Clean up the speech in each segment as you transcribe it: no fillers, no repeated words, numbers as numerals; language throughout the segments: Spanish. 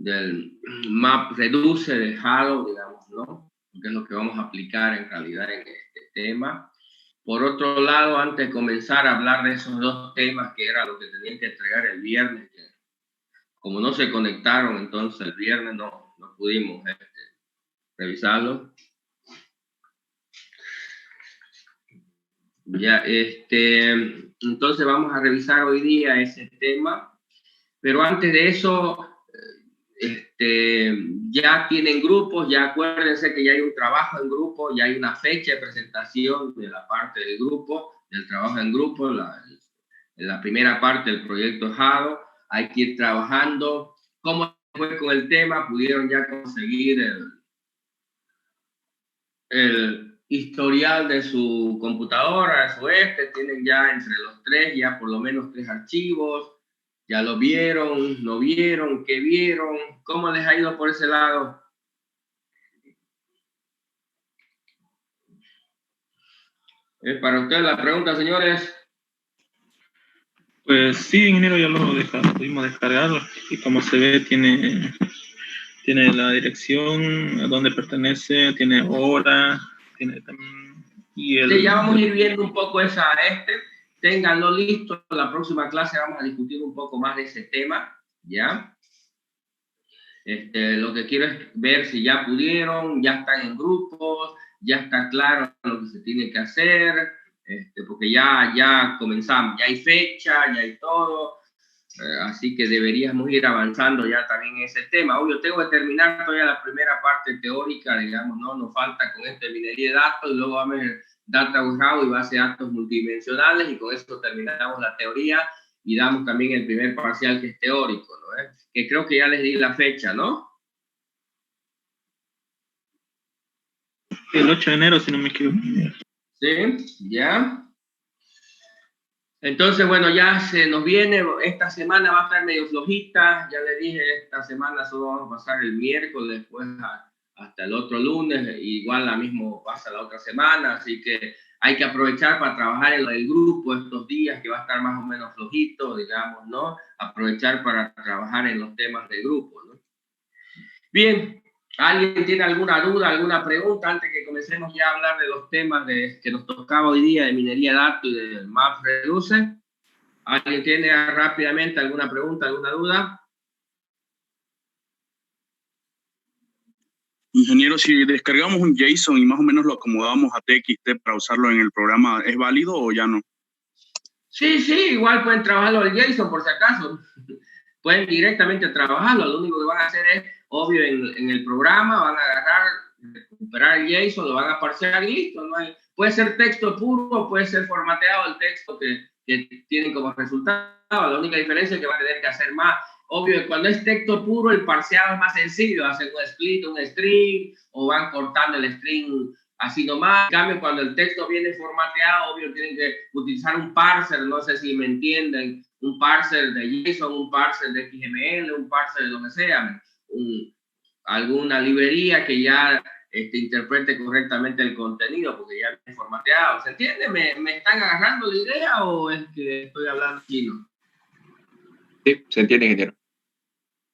del MapReduce de Halo, digamos, ¿no? Que es lo que vamos a aplicar en realidad en este tema. Por otro lado, antes de comenzar a hablar de esos dos temas, que era lo que tenían que entregar el viernes, que como no se conectaron, entonces el viernes no pudimos revisarlo. Ya, entonces vamos a revisar hoy día ese tema, pero antes de eso, ya tienen grupos, ya acuérdense que ya hay un trabajo en grupo, ya hay una fecha de presentación de la parte del grupo, del trabajo en grupo, la primera parte del proyecto Hado. Hay que ir trabajando. ¿Cómo fue con el tema? ¿Pudieron ya conseguir el historial de su computadora, de su tienen ya entre los tres, ya por lo menos 3 archivos? ¿Ya lo vieron? ¿No vieron? ¿Qué vieron? ¿Cómo les ha ido por ese lado? Para ustedes la pregunta, señores. Pues sí, ingeniero, ya lo pudimos descargar y como se ve tiene la dirección, a dónde pertenece, tiene hora, tiene también... Sí, ya vamos a ir viendo un poco esa ténganlo listo, la próxima clase vamos a discutir un poco más de ese tema, ¿ya? Lo que quiero es ver si ya pudieron, ya están en grupos, ya está claro lo que se tiene que hacer, porque ya comenzamos, ya hay fecha, ya hay todo, así que deberíamos ir avanzando ya también en ese tema. Obvio, tengo que terminar todavía la primera parte teórica, digamos, ¿no? Nos falta con minería de datos, y luego vamos a ver Data Warehouse y base de datos multidimensionales, y con eso terminamos la teoría y damos también el primer parcial que es teórico, ¿no? Que creo que ya les di la fecha, ¿no? El 8 de enero, si no me equivoco. Sí, ya. Entonces, bueno, ya se nos viene, esta semana va a estar medio flojita, ya le dije, esta semana solo vamos a pasar el miércoles, después hasta el otro lunes, igual la mismo pasa la otra semana, así que hay que aprovechar para trabajar en el grupo estos días, que va a estar más o menos flojito, digamos, ¿no? Aprovechar para trabajar en los temas de grupo, ¿no? Bien, ¿alguien tiene alguna duda, alguna pregunta antes que comencemos ya a hablar de los temas que nos tocaba hoy día de minería de datos y del MapReduce? ¿Alguien tiene rápidamente alguna pregunta, alguna duda? Ingeniero, si descargamos un JSON y más o menos lo acomodamos a TXT para usarlo en el programa, ¿es válido o ya no? Sí, igual pueden trabajarlo el JSON por si acaso. Pueden directamente trabajarlo. Lo único que van a hacer es, obvio, en el programa van a agarrar, recuperar el JSON, lo van a parsear y listo. No hay, puede ser texto puro, puede ser formateado el texto que tienen como resultado. La única diferencia es que van a tener que hacer más. Obvio, cuando es texto puro, el parseado es más sencillo. Hacen un split, un string, o van cortando el string así nomás. En cambio, cuando el texto viene formateado, obvio, tienen que utilizar un parser, no sé si me entienden, un parser de JSON, un parser de XML, un parser de lo que sea, alguna librería que ya interprete correctamente el contenido, porque ya viene formateado. ¿Se entiende? ¿Me están agarrando la idea o es que estoy hablando chino? Sí, se entiende, ingeniero.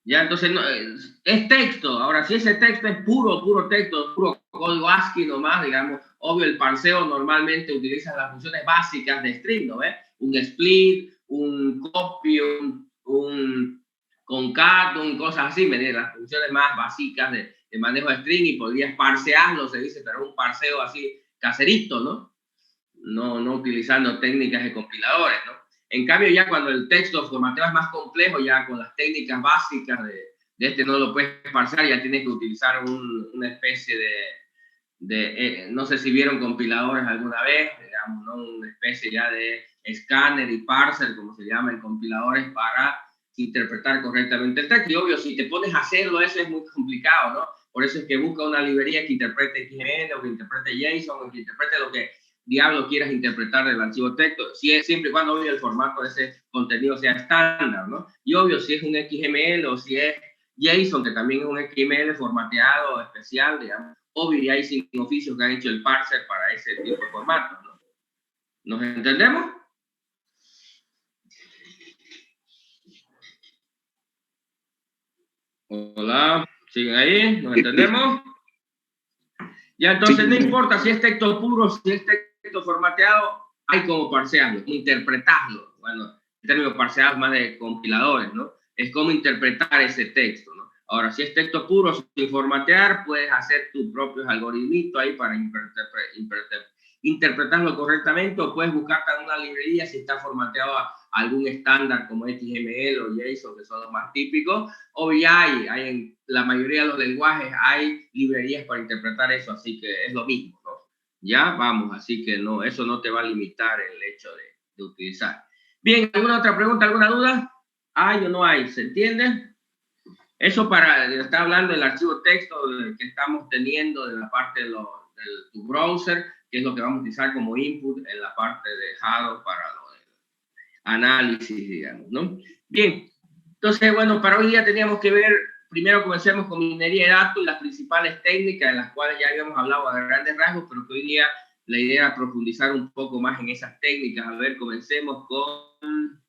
Ya, entonces, no, es texto. Ahora, si ese texto es puro texto, puro código ASCII nomás, digamos, obvio, el parseo normalmente utiliza las funciones básicas de string, ¿no ves? Un split, un copy, un concat, cosas así, ¿me entiendes? Las funciones más básicas de manejo de string, y podrías parsearlo, se dice, pero un parseo así caserito, ¿no? No utilizando técnicas de compiladores, ¿no? En cambio, ya cuando el texto formateo es más complejo, ya con las técnicas básicas de no lo puedes parsear, ya tienes que utilizar una especie no sé si vieron compiladores alguna vez, digamos, ¿no? Una especie ya de escáner y parser, como se llama en compiladores, para interpretar correctamente el texto. Y obvio, si te pones a hacerlo, eso es muy complicado, ¿no? Por eso es que busca una librería que interprete XML, o que interprete JSON, o que interprete lo que diablo quieras interpretar del archivo texto, si es siempre y cuando, obvio, el formato de ese contenido sea estándar, ¿no? Y obvio, si es un XML o si es JSON, que también es un XML formateado especial, digamos, obvio, y hay sin oficios que han hecho el parser para ese tipo de formatos, ¿no? ¿Nos entendemos? Hola, ¿siguen ahí? ¿Nos entendemos? Ya, entonces no importa si es texto puro, si es texto formateado, hay como parsearlo, interpretarlo. Bueno, el término parseado es más de compiladores, ¿no? Es como interpretar ese texto, ¿no? Ahora, si es texto puro sin formatear, puedes hacer tus propios algoritmitos ahí para interpretarlo correctamente, o puedes buscarte en una librería si está formateado a algún estándar como XML o JSON, que son los más típicos, o ya hay en la mayoría de los lenguajes hay librerías para interpretar eso, así que es lo mismo, ¿no? Ya vamos, así que no, eso no te va a limitar el hecho de utilizar. Bien, ¿alguna otra pregunta, alguna duda? ¿Hay o no hay? ¿Se entiende? Eso está hablando del archivo texto que estamos teniendo de la parte de tu browser, que es lo que vamos a utilizar como input en la parte de Hadoop para lo del análisis, digamos, ¿no? Bien, entonces, bueno, para hoy día teníamos que ver, primero comencemos con minería de datos y las principales técnicas, de las cuales ya habíamos hablado a grandes rasgos, pero que hoy día la idea era profundizar un poco más en esas técnicas. A ver, comencemos con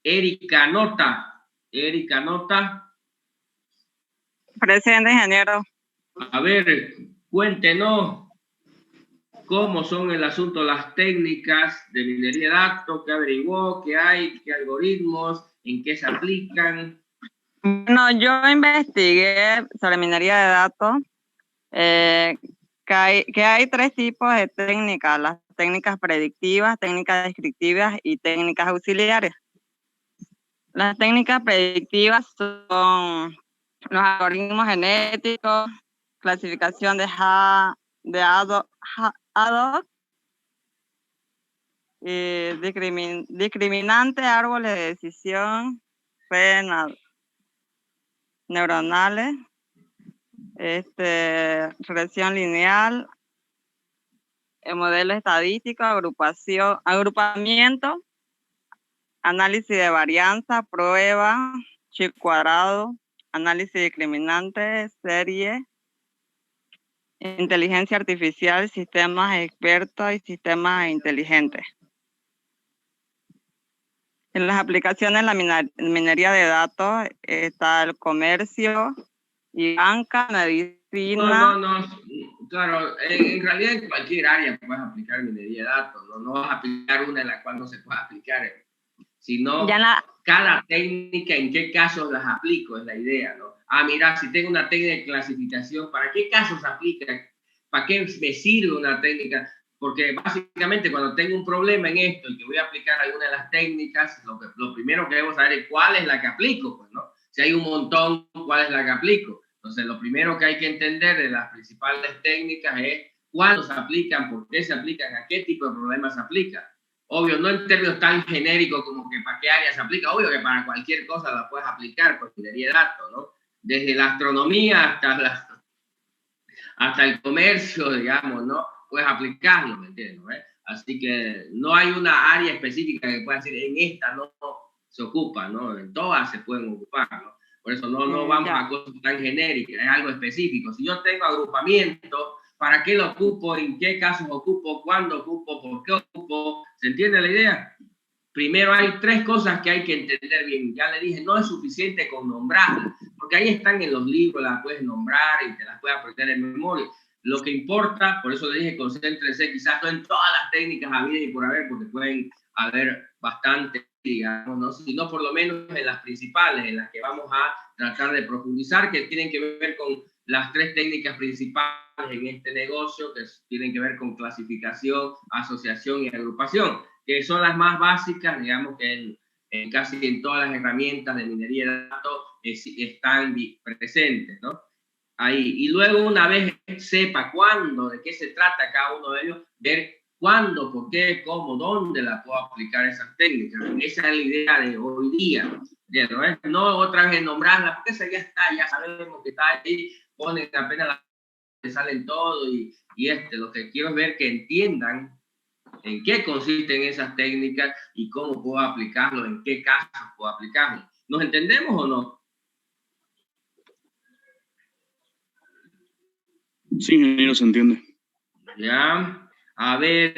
Erika Nota. Erika Nota. Presente, ingeniero. A ver, cuéntenos cómo son el asunto las técnicas de minería de datos, qué averiguó, qué hay, qué algoritmos, en qué se aplican. Bueno, yo investigué sobre minería de datos, que hay tres tipos de técnicas: las técnicas predictivas, técnicas descriptivas y técnicas auxiliares. Las técnicas predictivas son los algoritmos genéticos, clasificación de ad hoc, discriminante, árboles de decisión, redes neuronales, regresión lineal, el modelo estadístico, agrupamiento, análisis de varianza, prueba, chip cuadrado, análisis discriminante, serie, inteligencia artificial, sistemas expertos y sistemas inteligentes. En las aplicaciones de la minería de datos está el comercio y banca, medicina. No, claro, en realidad en cualquier área puedes aplicar minería de datos, no vas a aplicar una en la cual no se pueda aplicar, sino cada técnica, en qué casos las aplico, es la idea, ¿no? Ah, mira, si tengo una técnica de clasificación, ¿para qué casos aplica? ¿Para qué me sirve una técnica? Porque básicamente cuando tengo un problema en esto y que voy a aplicar alguna de las técnicas, lo primero que debo saber es cuál es la que aplico, pues, ¿no? Si hay un montón, ¿cuál es la que aplico? Entonces, lo primero que hay que entender de las principales técnicas es cuándo se aplican, por qué se aplican, a qué tipo de problemas se aplican. Obvio, no en términos tan genéricos como que para qué área se aplica, obvio que para cualquier cosa la puedes aplicar, pues minería de datos, ¿no? Desde la astronomía hasta el comercio, digamos, ¿no? Puedes aplicarlo, ¿me entiendes? ¿Eh? Así que no hay una área específica que pueda decir, en esta no se ocupa, ¿no? En todas se pueden ocupar, ¿no? Por eso no vamos a cosas tan genéricas, es algo específico. Si yo tengo agrupamiento, ¿para qué lo ocupo? ¿En qué casos ocupo? ¿Cuándo ocupo? ¿Por qué ocupo? ¿Se entiende la idea? Primero hay tres cosas que hay que entender bien. Ya le dije, no es suficiente con nombrarlas, porque ahí están en los libros, las puedes nombrar y te las puedes aprender en memoria. Lo que importa, por eso le dije, concéntrese quizás no en todas las técnicas habidas y por haber, porque pueden haber bastante, digamos, ¿no? Sino por lo menos en las principales, en las que vamos a tratar de profundizar, que tienen que ver con las tres técnicas principales en este negocio, que tienen que ver con clasificación, asociación y agrupación, que son las más básicas, digamos que en casi en todas las herramientas de minería de datos están presentes, ¿no? Ahí. Y luego, una vez sepa cuándo, de qué se trata cada uno de ellos, ver cuándo, por qué, cómo, dónde la puedo aplicar esas técnicas. Esa es la idea de hoy día, ¿no? No otra vez nombrarla, porque esa ya está, ya sabemos que está ahí, ponen apenas le salen todo y lo que quiero es ver que entiendan en qué consisten esas técnicas y cómo puedo aplicarlo, en qué casos puedo aplicarlo. ¿Nos entendemos o no? Sí, ingeniero, se entiende. Ya, a ver,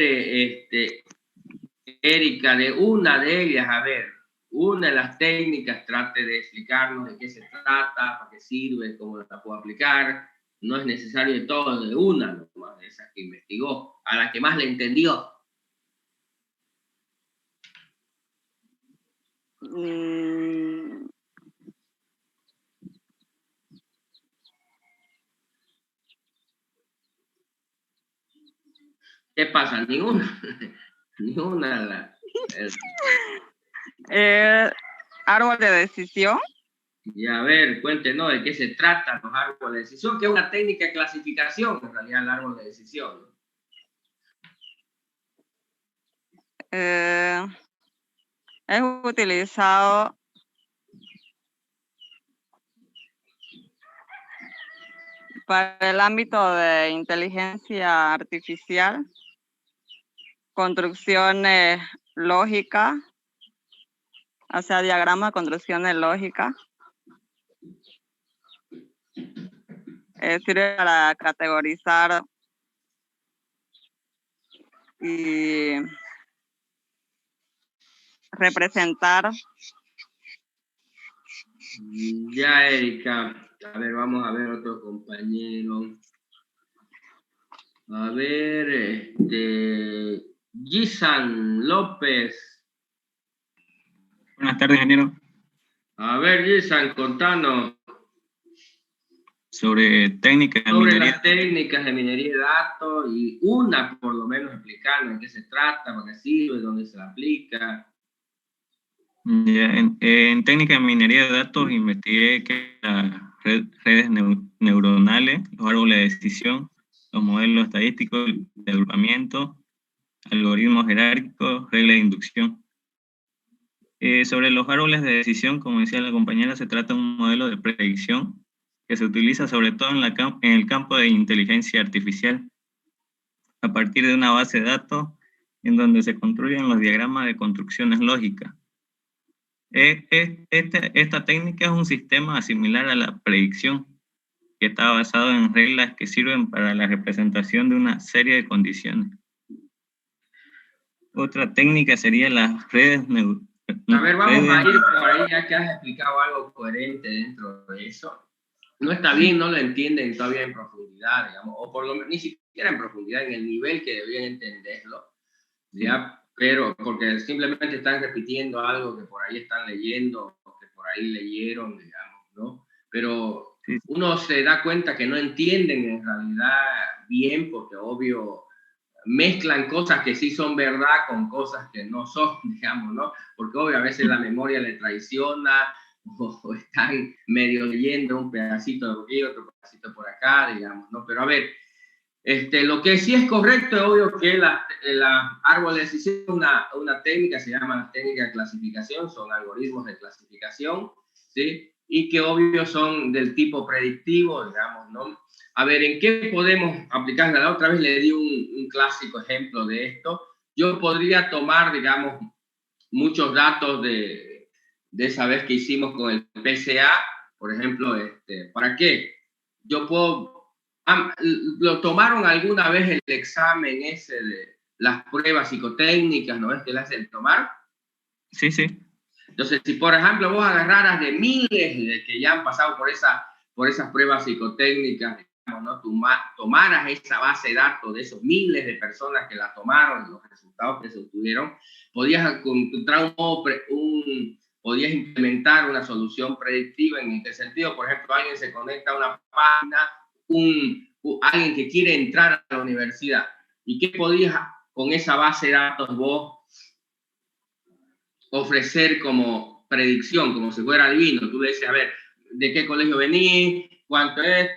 Erika, de una de ellas, a ver, una de las técnicas trate de explicarnos de qué se trata, para qué sirve, cómo la puedo aplicar. No es necesario de todo, de una nomás, de esas que investigó, a la que más le entendió. ¿Qué pasa? Ninguna. Ninguna. Árbol de decisión. Y a ver, cuéntenos de qué se trata los árboles de decisión, que es una técnica de clasificación, en realidad, el árbol de decisión. Es utilizado para el ámbito de inteligencia artificial, construcciones lógicas, o sea, diagrama de construcciones lógicas. Sirve para categorizar y representar. Ya, Erika. A ver, vamos a ver otro compañero. A ver, Gisan López. Buenas tardes, ingeniero. A ver, Gisan, contanos. Sobre técnicas de minería. Las técnicas de minería de datos y una, por lo menos, explicando en qué se trata, para qué sirve, dónde se aplica. Ya, en técnica de minería de datos investigué que las redes neuronales, los árboles de decisión, los modelos estadísticos de agrupamiento, algoritmos jerárquicos, reglas de inducción. Sobre los árboles de decisión, como decía la compañera, se trata de un modelo de predicción que se utiliza sobre todo en el campo de inteligencia artificial, a partir de una base de datos en donde se construyen los diagramas de construcciones lógicas. Esta técnica es un sistema similar a la predicción, que está basado en reglas que sirven para la representación de una serie de condiciones. Otra técnica sería las redes neuronales. A ver, vamos a ir por ahí, ya que has explicado algo coherente dentro de eso. No está bien, no lo entienden todavía en profundidad, digamos, o por lo menos ni siquiera en profundidad, en el nivel que deberían entenderlo, ¿ya? Pero porque simplemente están repitiendo algo que por ahí están leyendo, o que por ahí leyeron, digamos, ¿no? Pero uno se da cuenta que no entienden en realidad bien, porque obvio mezclan cosas que sí son verdad con cosas que no son, digamos, ¿no? Porque obvio a veces la memoria le traiciona, o están medio leyendo un pedacito de aquí, otro pedacito por acá, digamos, ¿no? Pero a ver, lo que sí es correcto es obvio que la árbol de decisión, una técnica, se llama la técnica de clasificación, son algoritmos de clasificación, ¿sí? Y que obvio son del tipo predictivo, digamos, ¿no? A ver, ¿en qué podemos aplicarla? La otra vez le di un clásico ejemplo de esto. Yo podría tomar, digamos, muchos datos de esa vez que hicimos con el PCA, por ejemplo, ¿para qué? Yo puedo... ¿Lo tomaron alguna vez el examen ese de las pruebas psicotécnicas, no es que le hacen tomar? Sí, sí. Entonces, si por ejemplo vos agarraras de miles de que ya han pasado por esas pruebas psicotécnicas, digamos, ¿no? Tomaras esa base de datos de esos miles de personas que la tomaron, los resultados que se obtuvieron, podías encontrar podías implementar una solución predictiva. ¿En qué sentido? Por ejemplo, alguien se conecta a una página, alguien que quiere entrar a la universidad, ¿y qué podías con esa base de datos vos ofrecer como predicción, como si fuera adivino? Tú le dices, a ver, ¿de qué colegio venís? ¿Cuánto es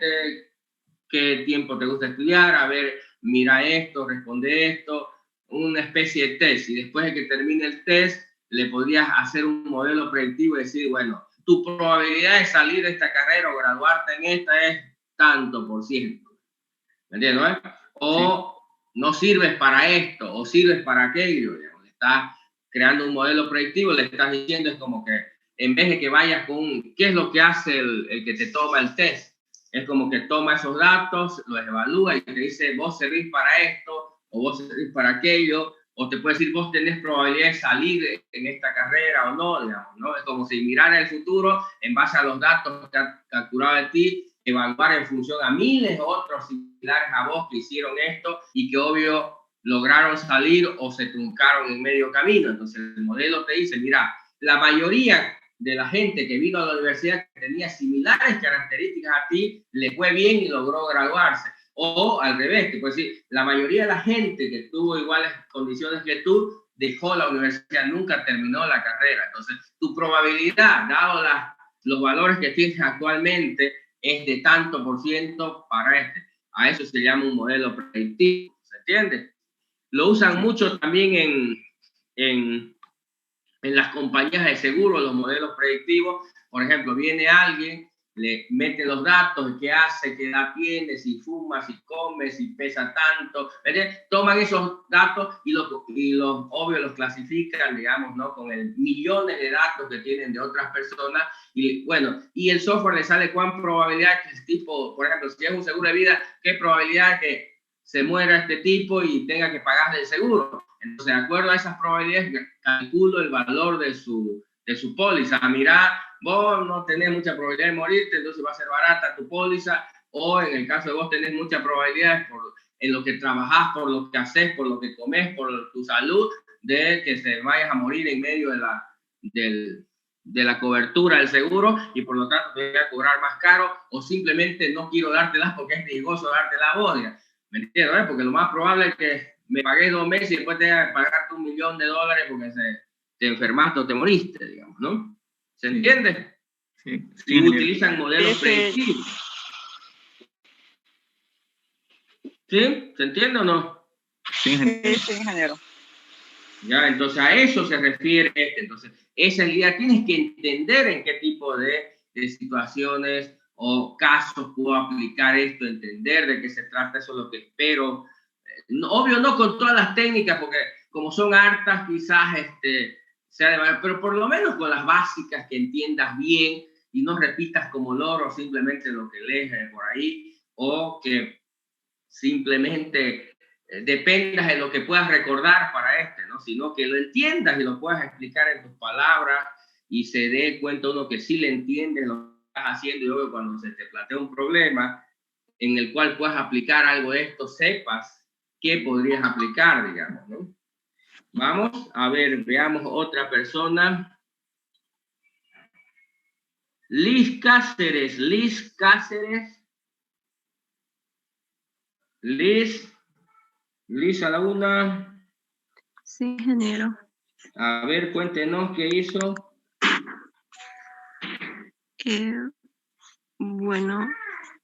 ¿Qué tiempo te gusta estudiar? A ver, mira esto, responde esto, una especie de test, y después de que termine el test, le podrías hacer un modelo predictivo y decir, bueno, tu probabilidad de salir de esta carrera o graduarte en esta es tanto por ciento. ¿Me entiendes? ¿No? O sí, no sirves para esto, o sirves para aquello. Digamos. Le estás creando un modelo predictivo, le estás diciendo, es como que en vez de que vayas con, ¿qué es lo que hace el que te toma el test? Es como que toma esos datos, los evalúa y te dice, vos servís para esto, o vos servís para aquello, o te puede decir vos tenés probabilidad de salir en esta carrera o no, digamos, ¿no? Es como si mirara el futuro en base a los datos que ha capturado de ti, evaluar en función a miles de otros similares a vos que hicieron esto y que obvio lograron salir o se truncaron en medio camino. Entonces el modelo te dice, mira, la mayoría de la gente que vino a la universidad que tenía similares características a ti, le fue bien y logró graduarse. O al revés, te puedo decir, la mayoría de la gente que tuvo iguales condiciones que tú, dejó la universidad, nunca terminó la carrera. Entonces, tu probabilidad, dado los valores que tienes actualmente, es de tanto por ciento para este. A eso se llama un modelo predictivo, ¿se entiende? Lo usan mucho también en las compañías de seguro, los modelos predictivos. Por ejemplo, viene alguien, le mete los datos, qué hace, qué edad tiene, si fuma, si come, si pesa tanto. ¿Verdad? Toman esos datos y los obvio los clasifican, digamos, ¿no? Con el millones de datos que tienen de otras personas. Y bueno, y el software le sale cuán probabilidad que el tipo, por ejemplo, si es un seguro de vida, qué probabilidad que se muera este tipo y tenga que pagarle el seguro. Entonces, de acuerdo a esas probabilidades, calculo el valor de su póliza. Mirá, vos no tenés mucha probabilidad de morirte, entonces va a ser barata tu póliza, o en el caso de vos tenés muchas probabilidades en lo que trabajás, por lo que haces, por lo que comes, por tu salud, de que se vayas a morir en medio de la cobertura del seguro y por lo tanto te voy a cobrar más caro, o simplemente no quiero dártelas porque es riesgoso dártelas a vos. ¿Me entiendes? Porque lo más probable es que me pagué 2 meses y después tenga que pagarte $1 millón porque te enfermaste o te moriste, digamos, ¿no? ¿Se entiende? Sí. Y utilizan modelos predictivos. ¿Sí? ¿Se entiende o no? Sí, ingeniero. Ya, entonces a eso se refiere Entonces, esa es la idea. Tienes que entender en qué tipo de situaciones o casos puedo aplicar esto, entender de qué se trata, eso es lo que espero. Obvio, no con todas las técnicas, porque como son hartas, quizás sea de manera, pero por lo menos con las básicas que entiendas bien y no repitas como loro simplemente lo que lees por ahí, o que simplemente dependas de lo que puedas recordar para ¿no? Sino que lo entiendas y lo puedas explicar en tus palabras y se dé cuenta uno que sí le entiendes lo que estás haciendo, y luego cuando se te plantea un problema en el cual puedas aplicar algo de esto, sepas qué podrías aplicar, digamos, ¿no? Vamos a ver, veamos otra persona. Liz Cáceres. Liz, a la una. Sí, ingeniero. A ver, cuéntenos qué hizo. Bueno,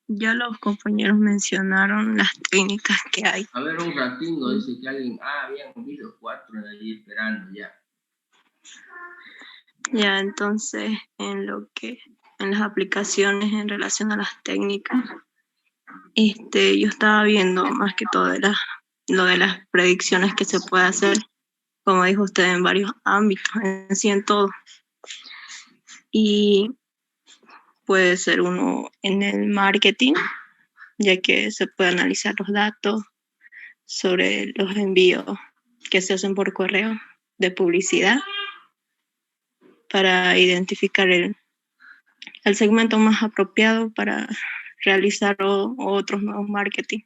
ya los compañeros mencionaron las técnicas que hay. A ver, un ratito, dice que alguien... habían habido 4 allí esperando ya. Ya, entonces, en las aplicaciones en relación a las técnicas, yo estaba viendo más que todo lo de las predicciones que se puede hacer, como dijo usted, en varios ámbitos, en todo. Y puede ser uno en el marketing, ya que se puede analizar los datos sobre los envíos que se hacen por correo de publicidad para identificar el segmento más apropiado para realizar otros nuevos marketing,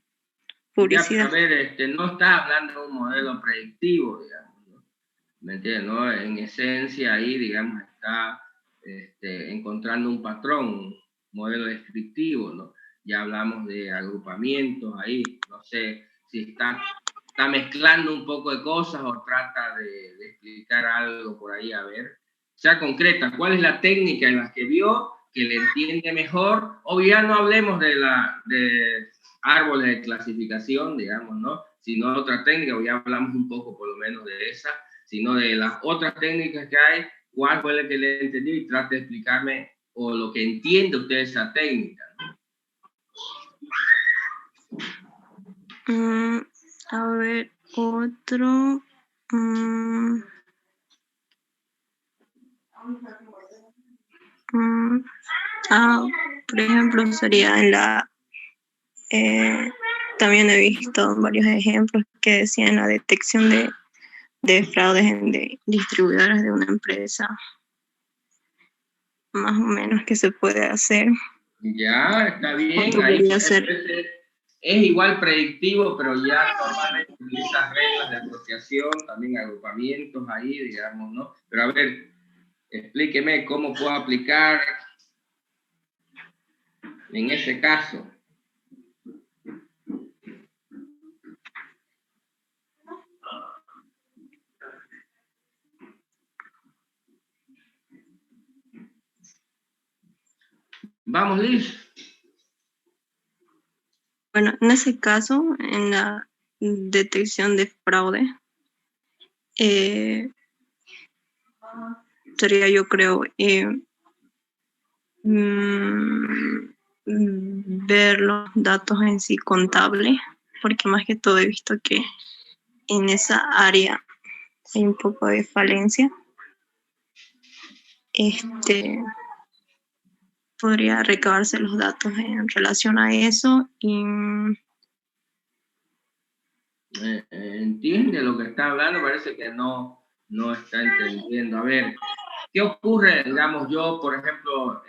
publicidad. Ya, a ver, no está hablando de un modelo predictivo, digamos, ¿no? ¿Me entiendes? ¿No? En esencia ahí, digamos, está encontrando un patrón, un modelo descriptivo, ¿no? Ya hablamos de agrupamientos ahí, no sé si está mezclando un poco de cosas o trata de explicar algo por ahí, a ver. Sea concreta, ¿cuál es la técnica en la que vio que le entiende mejor? O ya no hablemos de árboles de clasificación, digamos, ¿no? Sino de otra técnica, o ya hablamos un poco por lo menos de esa, sino de las otras técnicas que hay, cuál fue la que le entendió y trate de explicarme o lo que entiende usted de esa técnica, ¿no? A ver, otro... por ejemplo, sería en también he visto varios ejemplos que decían la detección de fraudes en distribuidoras de una empresa. Más o menos que se puede hacer. Ya, está bien. Otro Ahí podría ser. es igual predictivo, pero ya normalmente utiliza reglas de asociación, también agrupamientos ahí, digamos, ¿no? Pero a ver, explíqueme cómo puedo aplicar en ese caso. Vamos, Liz. Bueno, en ese caso, en la detección de fraude, sería, yo creo, ver los datos en sí contables, porque más que todo he visto que en esa área hay un poco de falencia. Podría recabarse los datos en relación a eso y ¿entiende lo que está hablando? Parece que no está entendiendo. A ver, ¿qué ocurre? Digamos, yo, por ejemplo,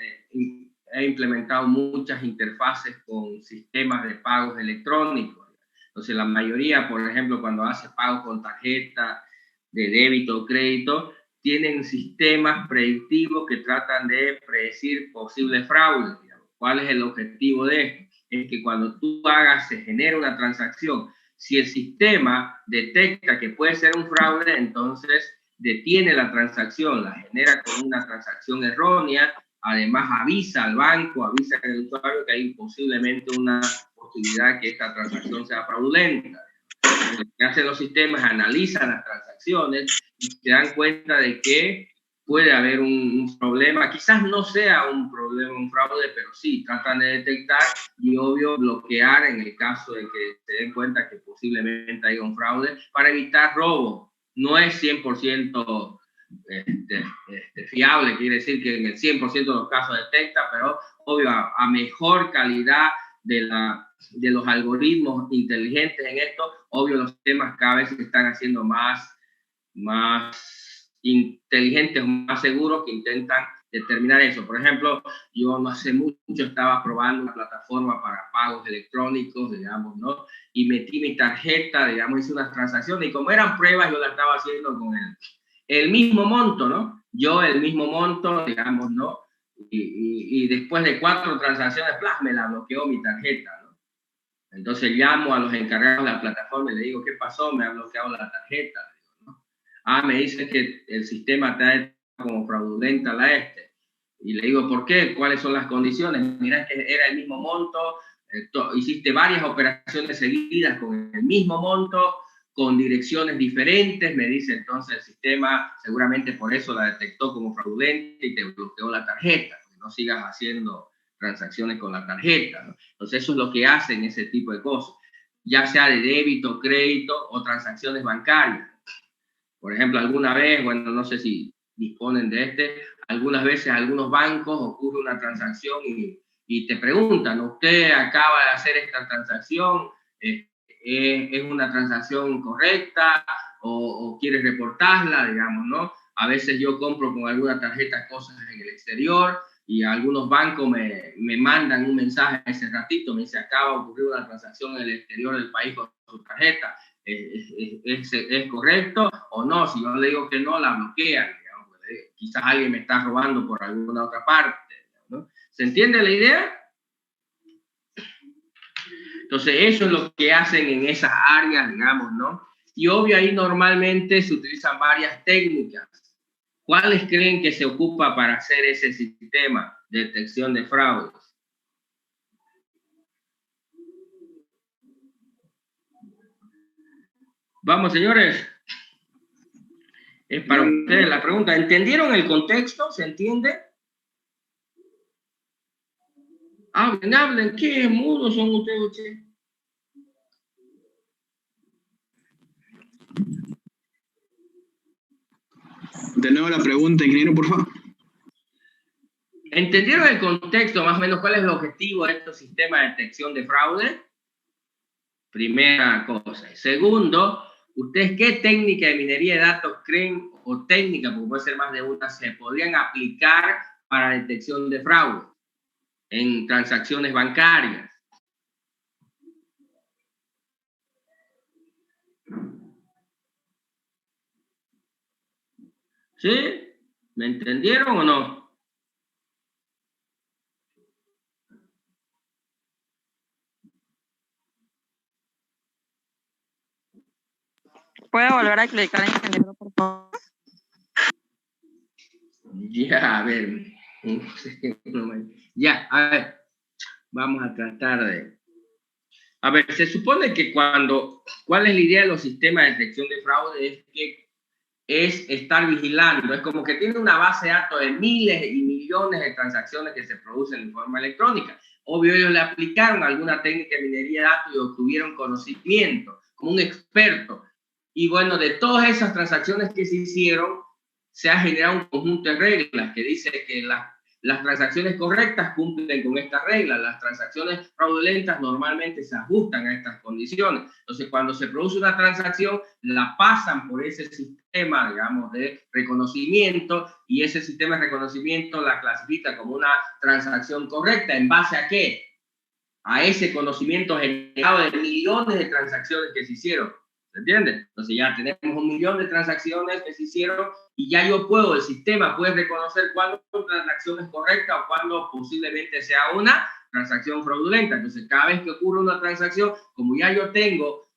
he implementado muchas interfaces con sistemas de pagos electrónicos. Entonces, la mayoría, por ejemplo, cuando hace pagos con tarjeta de débito o crédito, tienen sistemas predictivos que tratan de predecir posibles fraudes. ¿Cuál es el objetivo de esto? Es que cuando tú se genera una transacción, si el sistema detecta que puede ser un fraude, entonces detiene la transacción, la genera como una transacción errónea, además avisa al banco, avisa al usuario que hay posiblemente una posibilidad que esta transacción sea fraudulenta. Lo que hacen los sistemas, analizan las transacciones y se dan cuenta de que puede haber un problema, quizás no sea un problema, un fraude, pero sí, tratan de detectar y obvio bloquear en el caso de que se den cuenta que posiblemente haya un fraude para evitar robo. No es 100% fiable, quiere decir que en el 100% de los casos detecta, pero obvio a mejor calidad de los algoritmos inteligentes en esto, obvio los sistemas cada vez se están haciendo más inteligentes, más seguros, que intentan determinar eso. Por ejemplo, yo no hace mucho estaba probando una plataforma para pagos electrónicos, digamos, ¿no? Y metí mi tarjeta, digamos, hice unas transacciones y como eran pruebas, yo la estaba haciendo con el mismo monto, ¿no? Yo el mismo monto, digamos, ¿no? Y después de 4 transacciones, me la bloqueó mi tarjeta, ¿no? Entonces llamo a los encargados de la plataforma y le digo, ¿qué pasó? Me ha bloqueado la tarjeta. Me dice que el sistema está como fraudulenta y le digo, ¿por qué? ¿Cuáles son las condiciones? Mirá que era el mismo monto, hiciste varias operaciones seguidas con el mismo monto, con direcciones diferentes, me dice entonces el sistema, seguramente por eso la detectó como fraudulenta y te bloqueó la tarjeta, que no sigas haciendo transacciones con la tarjeta, ¿no? Entonces eso es lo que hacen ese tipo de cosas, ya sea de débito, crédito o transacciones bancarias. Por ejemplo, alguna vez, bueno, no sé si disponen de algunas veces algunos bancos ocurre una transacción y te preguntan, ¿usted acaba de hacer esta transacción? ¿Es una transacción correcta o quieres reportarla, digamos, ¿no? A veces yo compro con alguna tarjeta cosas en el exterior y algunos bancos me mandan un mensaje ese ratito, me dice, acaba de ocurrir una transacción en el exterior del país con su tarjeta. ¿Es correcto o no? Si yo le digo que no, la bloquean, digamos, quizás alguien me está robando por alguna otra parte, ¿no? ¿Se entiende la idea? Entonces eso es lo que hacen en esas áreas, digamos, ¿no? Y obvio ahí normalmente se utilizan varias técnicas. ¿Cuáles creen que se ocupa para hacer ese sistema de detección de fraudes? Vamos, señores. Es para ustedes la pregunta. ¿Entendieron el contexto? ¿Se entiende? Hablen. ¿Qué mudos son ustedes, che? De nuevo la pregunta, ingeniero, por favor. ¿Entendieron el contexto, más o menos, cuál es el objetivo de estos sistemas de detección de fraude? Primera cosa. Segundo, ¿Ustedes qué técnica de minería de datos creen, o técnica, porque puede ser más de una, se podrían aplicar para detección de fraude en transacciones bancarias? ¿Sí? ¿Me entendieron o no? ¿Puede volver a clicar en el libro, por favor? Ya, a ver. Ya, a ver. Vamos a tratar de... A ver, se supone que ¿cuál es la idea de los sistemas de detección de fraude? Es que es estar vigilando. Es como que tiene una base de datos de miles y millones de transacciones que se producen en forma electrónica. Obvio, ellos le aplicaron alguna técnica de minería de datos y obtuvieron conocimiento, como un experto. Y bueno, de todas esas transacciones que se hicieron, se ha generado un conjunto de reglas que dice que las transacciones correctas cumplen con estas reglas, las transacciones fraudulentas normalmente se ajustan a estas condiciones. Entonces, cuando se produce una transacción, la pasan por ese sistema, digamos, de reconocimiento, y ese sistema de reconocimiento la clasifica como una transacción correcta. ¿En base a qué? A ese conocimiento generado de millones de transacciones que se hicieron. ¿Se entiende? Entonces ya tenemos 1 millón de transacciones que se hicieron y ya el sistema puede reconocer cuándo una transacción es correcta o cuándo posiblemente sea una transacción fraudulenta. Entonces cada vez que ocurre una transacción, como ya yo tengo,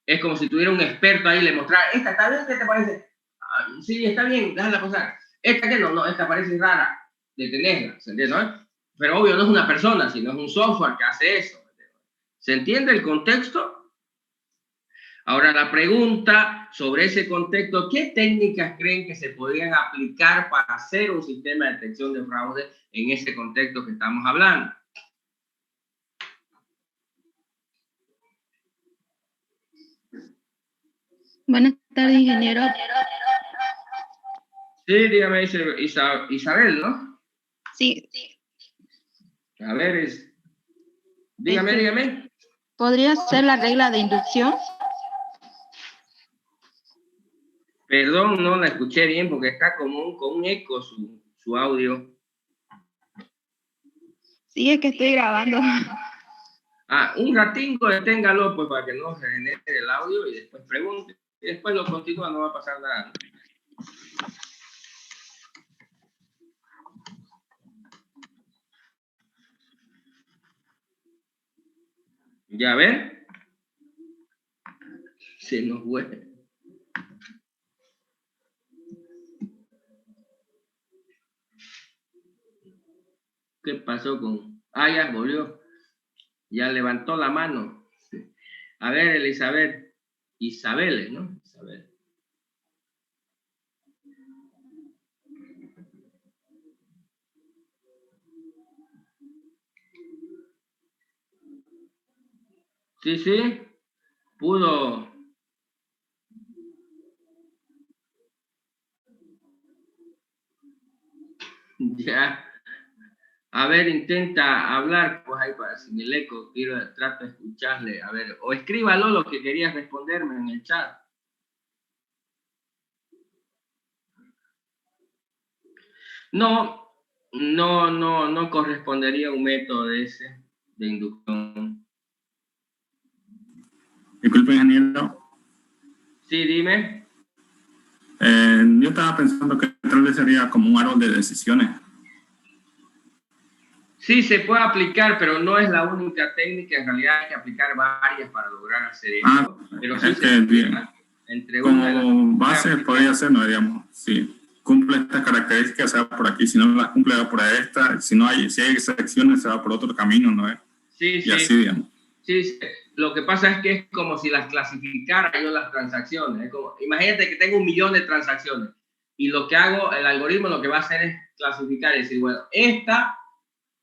es como si tuviera un experto ahí, le mostrara, ¿esta está bien? ¿Qué te parece? Ah, sí, está bien, déjala pasar. ¿Esta qué? No, esta parece rara, detenerla, ¿se entiende? ¿No? Pero obvio no es una persona, sino es un software que hace eso. ¿Se entiende el contexto? Ahora la pregunta sobre ese contexto, ¿qué técnicas creen que se podrían aplicar para hacer un sistema de detección de fraude en ese contexto que estamos hablando? Buenas tardes, ingeniero. Sí, dígame, Isabel, ¿no? Sí. A ver, dígame. ¿Podría ser la regla de inducción? Perdón, no la escuché bien porque está con un eco su audio. Sí, es que estoy grabando. Ah, un ratingo deténgalo pues para que no se genere el audio y después pregunte. Y después lo continúa, no va a pasar nada. ¿Ya ven? Se nos fue. ¿Qué pasó con...? Ah, ya volvió. Ya levantó la mano. A ver, Elizabeth. Isabel, ¿no? Isabel. Sí. Pudo... Ya. A ver, intenta hablar, pues ahí para sin el eco, trato de escucharle. A ver, o escríbalo lo que querías responderme en el chat. No correspondería a un método de ese, de inducción. Disculpe, ingeniero. Sí, dime. Yo estaba pensando que tal vez sería como un árbol de decisiones. Sí, se puede aplicar, pero no es la única técnica. En realidad hay que aplicar varias para lograr hacer eso. Pero sí es que bien. Entre como base podría ser, no diríamos, sí. Cumple estas características, se va por aquí. Si no las cumple, va por esta. Si hay excepciones, se va por otro camino, ¿no es? Sí. Y así, digamos. Sí. Lo que pasa es que es como si las clasificara yo las transacciones. Es como, imagínate que tengo 1 millón de transacciones y lo que hago, el algoritmo lo que va a hacer es clasificar y decir, bueno, esta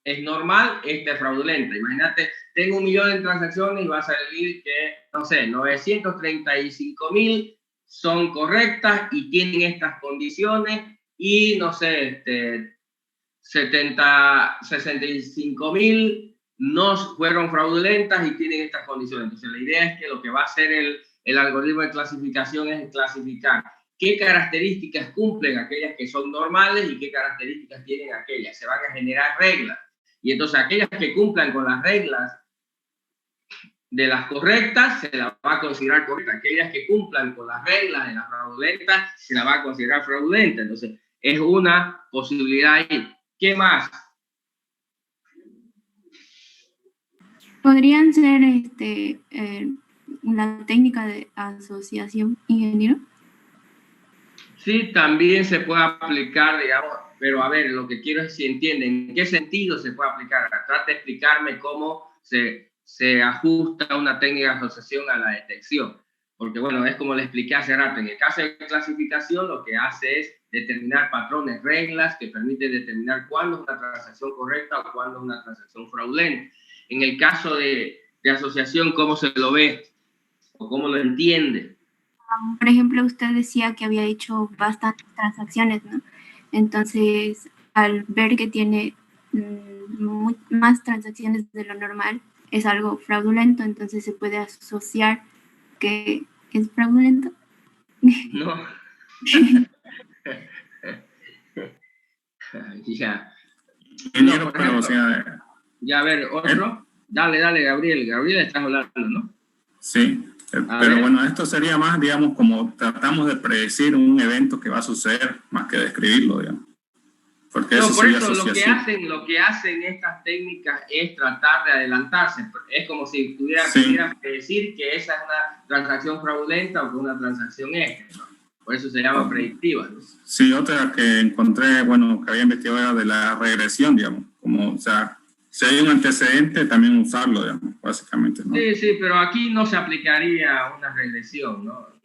es normal, esta es fraudulenta. Imagínate, tengo 1 millón de transacciones y va a salir que, no sé, 935,000 son correctas y tienen estas condiciones y, no sé, 65,000 no fueron fraudulentas y tienen estas condiciones. Entonces, la idea es que lo que va a hacer el algoritmo de clasificación es clasificar qué características cumplen aquellas que son normales y qué características tienen aquellas. Se van a generar reglas. Y entonces aquellas que cumplan con las reglas de las correctas se las va a considerar correcta. Aquellas que cumplan con las reglas de las fraudulentas se las va a considerar fraudulenta. Entonces es una posibilidad ahí. ¿Qué más? ¿Podrían ser una técnica de asociación, ingeniero? Sí, también se puede aplicar, digamos, pero a ver, lo que quiero es si entienden en qué sentido se puede aplicar. Trate de explicarme cómo se ajusta una técnica de asociación a la detección. Porque, bueno, es como le expliqué hace rato. En el caso de clasificación, lo que hace es determinar patrones, reglas que permiten determinar cuándo es una transacción correcta o cuándo es una transacción fraudulenta. En el caso de asociación, ¿cómo se lo ve o cómo lo entiende? Por ejemplo, usted decía que había hecho bastantes transacciones, ¿no? Entonces, al ver que tiene más transacciones de lo normal, es algo fraudulento, entonces se puede asociar que es fraudulento. No. Ya. Ingeniero, pero o sea... Ya, a ver, otro. Dale, Gabriel. Gabriel, estás hablando, ¿no? Sí, pero bueno, esto sería más, digamos, como tratamos de predecir un evento que va a suceder, más que describirlo, digamos. Porque No, eso por sería eso asociación. lo que hacen estas técnicas es tratar de adelantarse. Es como si pudieran predecir que esa es una transacción fraudulenta o que una transacción es, ¿no? Por eso se llama predictiva, ¿no? Sí, otra que encontré, bueno, que había investigado era de la regresión, digamos. Como, o sea, si hay un antecedente, también usarlo, digamos, básicamente, ¿no? Sí, pero aquí no se aplicaría una regresión, ¿no?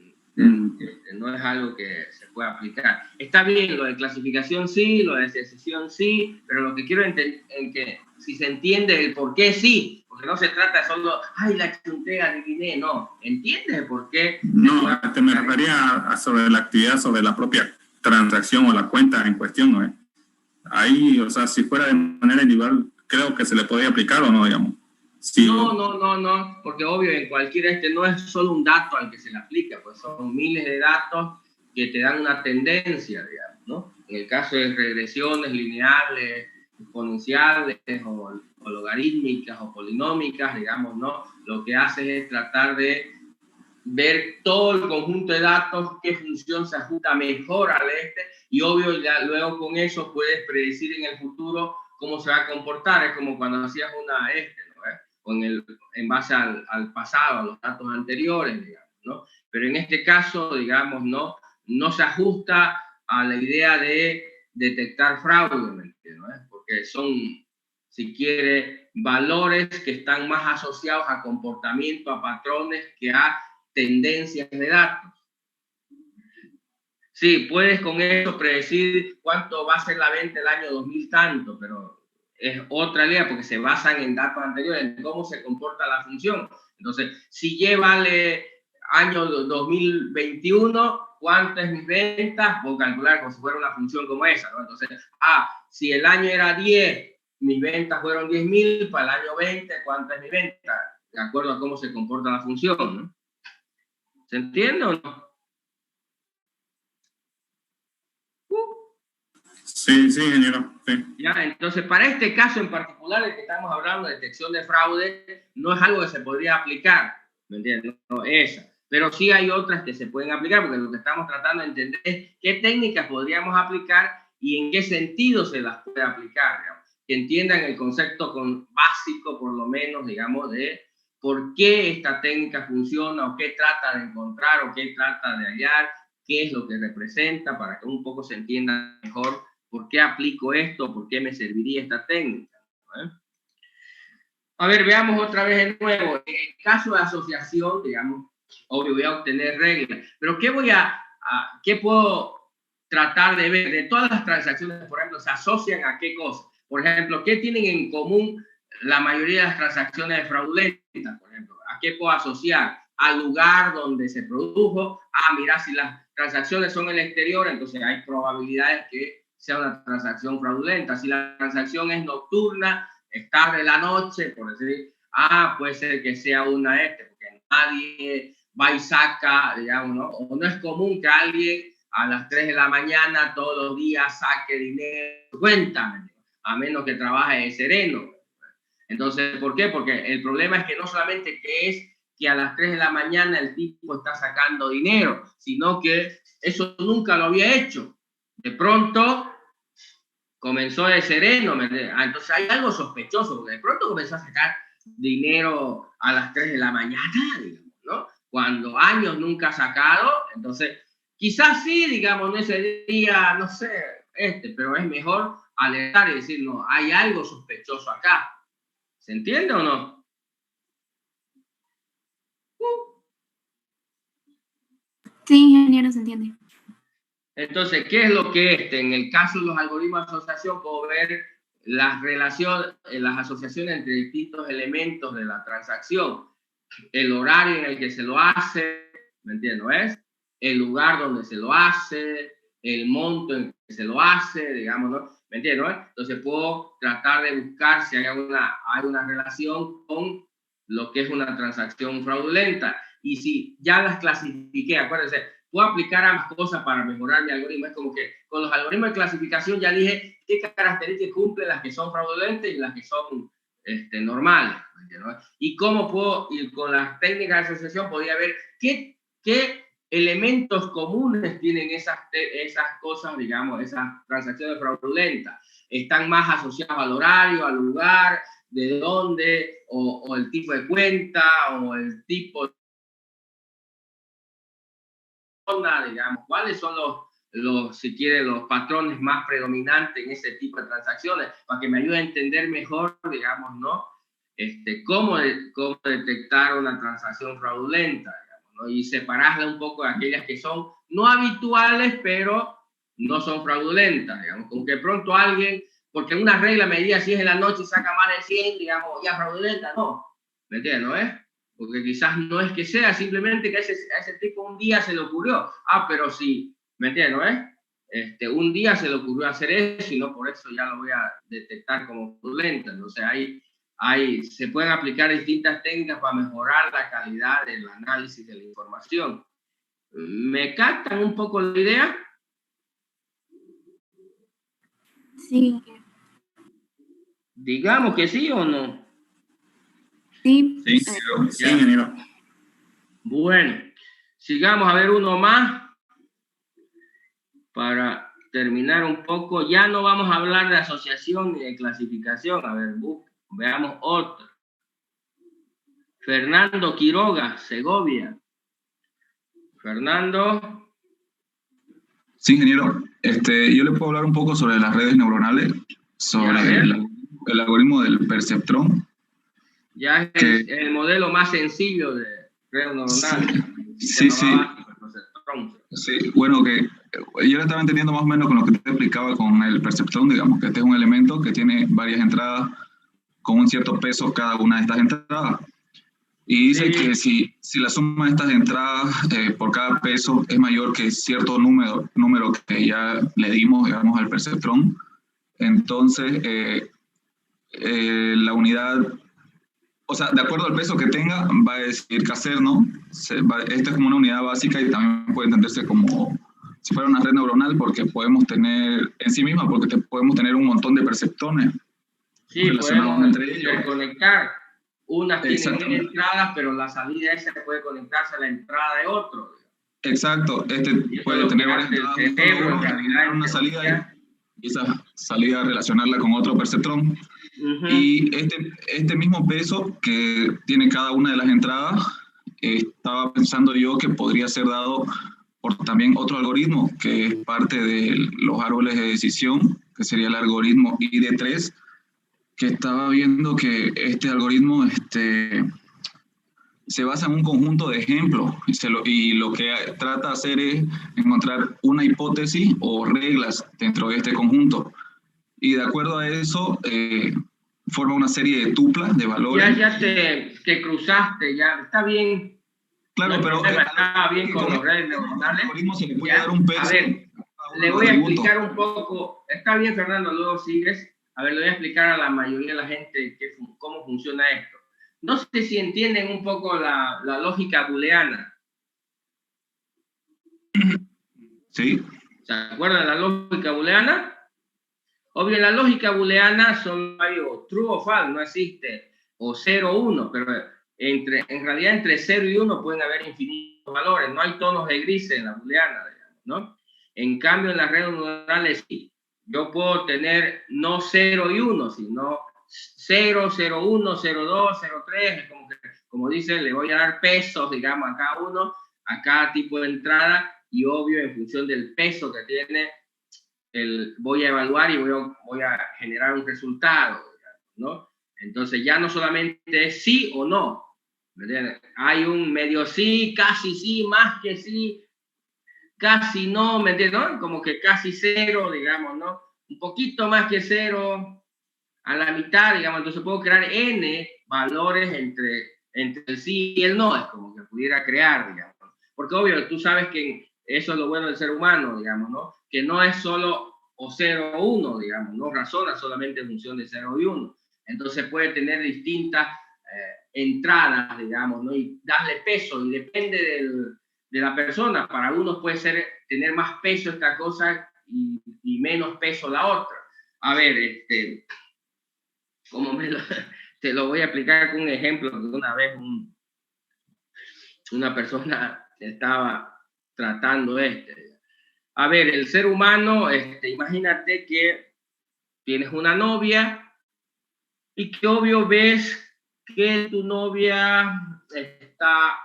No es algo que se pueda aplicar. Está bien, lo de clasificación sí, lo de asociación sí, pero lo que quiero entender es que si se entiende el por qué sí, porque no se trata solo, ay, la chunté, adiviné, no. ¿Entiendes el por qué? No, me refería sobre la actividad, sobre la propia transacción o la cuenta en cuestión, ¿no? Ahí, o sea, si fuera de manera individual, creo que se le podría aplicar o no, digamos. Sí. No, porque obvio, en cualquiera no es solo un dato al que se le aplica, pues son miles de datos que te dan una tendencia, digamos, ¿no? En el caso de regresiones lineales, exponenciales o logarítmicas o polinómicas, digamos, ¿no? Lo que hace es tratar de ver todo el conjunto de datos, qué función se ajusta mejor al y obvio, ya luego con eso puedes predecir en el futuro cómo se va a comportar. Es como cuando hacías una ¿no? En base al pasado, a los datos anteriores, digamos, ¿no? Pero en este caso, digamos, no se ajusta a la idea de detectar fraude, ¿no? Porque son, si quiere, valores que están más asociados a comportamiento, a patrones, que a tendencias de datos. Sí, puedes con eso predecir cuánto va a ser la venta el año 2000 tanto, pero es otra idea porque se basan en datos anteriores, en cómo se comporta la función. Entonces, si lleva el año 2021, ¿cuántas es mis ventas? Puedo calcular como si fuera una función como esa, ¿no? Entonces, si el año era 10, mis ventas fueron 10.000, para el año 20, ¿cuánta es mi venta? De acuerdo a cómo se comporta la función, ¿no? ¿Se entiende o no? Sí, ingeniero. Sí. Ya, entonces, para este caso en particular, el que estamos hablando de detección de fraude, no es algo que se podría aplicar, ¿me entiendes? No esa. Pero sí hay otras que se pueden aplicar, porque lo que estamos tratando de entender es qué técnicas podríamos aplicar y en qué sentido se las puede aplicar, digamos. Que entiendan el concepto básico, por lo menos, digamos, de por qué esta técnica funciona, o qué trata de encontrar, o qué trata de hallar, qué es lo que representa, para que un poco se entienda mejor por qué aplico esto, por qué me serviría esta técnica. A ver, veamos otra vez de nuevo. En el caso de asociación, digamos, obvio voy a obtener reglas, pero ¿qué puedo tratar de ver? De todas las transacciones, por ejemplo, ¿se asocian a qué cosa? Por ejemplo, ¿qué tienen en común la mayoría de las transacciones fraudulentas? Por ejemplo, ¿a qué puedo asociar? Al lugar donde se produjo. Mira, si las transacciones son en el exterior, entonces hay probabilidades que sea una transacción fraudulenta. Si la transacción es nocturna, es tarde de la noche, por decir, puede ser que sea una porque nadie va y saca, digamos, ¿no? O no es común que alguien a las 3 de la mañana todos los días saque dinero, cuéntame, a menos que trabaje de sereno. Entonces, ¿por qué? Porque el problema es que no solamente que es que a las 3 de la mañana el tipo está sacando dinero, sino que eso nunca lo había hecho. De pronto comenzó de sereno, entonces hay algo sospechoso, porque de pronto comenzó a sacar dinero a las 3 de la mañana, digamos, ¿no? Cuando años nunca ha sacado, entonces quizás sí, digamos, no ese día, no sé, pero es mejor alertar y decir, no, hay algo sospechoso acá. ¿Se entiende o no? Sí, ingeniero, se entiende. Entonces, ¿qué es lo que en el caso de los algoritmos de asociación, puedo ver las asociaciones entre distintos elementos de la transacción, el horario en el que se lo hace, ¿me entiendes? ¿Ves? El lugar donde se lo hace, el monto en que se lo hace, digamos, ¿no? ¿Me entiendes? ¿No? Entonces puedo tratar de buscar si hay una relación con lo que es una transacción fraudulenta. Y si ya las clasifiqué, acuérdense, puedo aplicar ambas cosas para mejorar mi algoritmo. Es como que con los algoritmos de clasificación ya dije qué características cumplen las que son fraudulentas y las que son normales. ¿No? Y cómo puedo, y con las técnicas de asociación podría ver qué elementos comunes tienen esas cosas, digamos, esas transacciones fraudulentas. Están más asociados al horario, al lugar, de dónde, o el tipo de cuenta, o el tipo de zona, digamos, cuáles son si quiere, los patrones más predominantes en ese tipo de transacciones, para que me ayude a entender mejor, digamos, ¿no? Cómo detectar una transacción fraudulenta, digamos, ¿no? Y separarla un poco de aquellas que son no habituales, pero no son fraudulentas, digamos, como que pronto alguien, porque una regla me diga si es en la noche y saca más de 100, digamos, ya fraudulenta, no, ¿me entiendes, no es? Porque quizás no es que sea, simplemente que a ese tipo un día se le ocurrió, pero sí, ¿me entiendes, no es? Un día se le ocurrió hacer eso y no por eso ya lo voy a detectar como fraudulenta. Entonces se pueden aplicar distintas técnicas para mejorar la calidad del análisis de la información. ¿Me captan un poco la idea? Sí. Digamos que sí o no. Sí. Sí, ingeniero. Bueno, sigamos a ver uno más para terminar un poco. Ya no vamos a hablar de asociación ni de clasificación. A ver, veamos otro. Fernando Quiroga, Segovia. Fernando. Sí, ingeniero. Yo le puedo hablar un poco sobre las redes neuronales, sobre el algoritmo del perceptrón. Ya es el modelo más sencillo de redes neuronales. Sí. Sí, bueno, que yo lo estaba entendiendo más o menos con lo que te explicaba con el perceptrón, digamos, que este es un elemento que tiene varias entradas con un cierto peso cada una de estas entradas. Y dice que si la suma de estas entradas por cada peso es mayor que cierto número que ya le dimos, digamos, al perceptrón, entonces la unidad, o sea, de acuerdo al peso que tenga, va a decidir qué hacer, ¿no? Esta es como una unidad básica y también puede entenderse como si fuera una red neuronal, porque podemos tener en sí misma, porque podemos tener un montón de perceptrones relacionados entre ellos. Conectar. Unas tienen entradas, pero la salida esa puede conectarse a la entrada de otro. Exacto. Puede tener varias entradas, una salida y esa salida relacionarla con otro perceptrón. Y este mismo peso que tiene cada una de las entradas, estaba pensando yo que podría ser dado por también otro algoritmo que es parte de los árboles de decisión, que sería el algoritmo ID3, que estaba viendo que este algoritmo se basa en un conjunto de ejemplos y lo que trata de hacer es encontrar una hipótesis o reglas dentro de este conjunto. Y de acuerdo a eso, forma una serie de tuplas de valores. Ya te cruzaste, ya está bien. Claro, no, pero está bien con los redes neuronales. Se le puede dar un peso. A ver, le voy a explicar un poco. Está bien, Fernando, luego sigues. A ver, le voy a explicar a la mayoría de la gente cómo funciona esto. No sé si entienden un poco la lógica booleana. Sí. ¿Se acuerdan de la lógica booleana? Obvio, en la lógica booleana solo hay o true o false, no existe, o 0 o 1, pero en realidad entre 0 y 1 pueden haber infinitos valores, no hay tonos de grises en la booleana, digamos, ¿no? En cambio, en las redes neuronales sí. Yo puedo tener no 0 y 1, sino 0, 0, 1, 0, 2, 0, 3, es como dice, le voy a dar pesos, digamos, a cada uno, a cada tipo de entrada, y obvio, en función del peso que tiene, voy a evaluar y voy a generar un resultado, ¿no? Entonces ya no solamente es sí o no, ¿me entiendes? Hay un medio sí, más que sí, casi no, ¿me entiendes? ¿No? Como que casi cero, digamos, ¿no? Un poquito más que cero, a la mitad, digamos, entonces puedo crear n valores entre el sí y el no, es como que pudiera crear, digamos. Porque obvio, tú sabes que eso es lo bueno del ser humano, digamos, ¿no? Que no es solo o 0 o 1, digamos, no razona solamente en función de 0 y 1. Entonces puede tener distintas entradas, digamos, ¿no? Y darle peso, y depende de la persona. Para unos puede ser tener más peso esta cosa y menos peso la otra. A ver, como te lo voy a explicar con un ejemplo que una vez una persona estaba tratando A ver, el ser humano, imagínate que tienes una novia y que obvio ves que tu novia está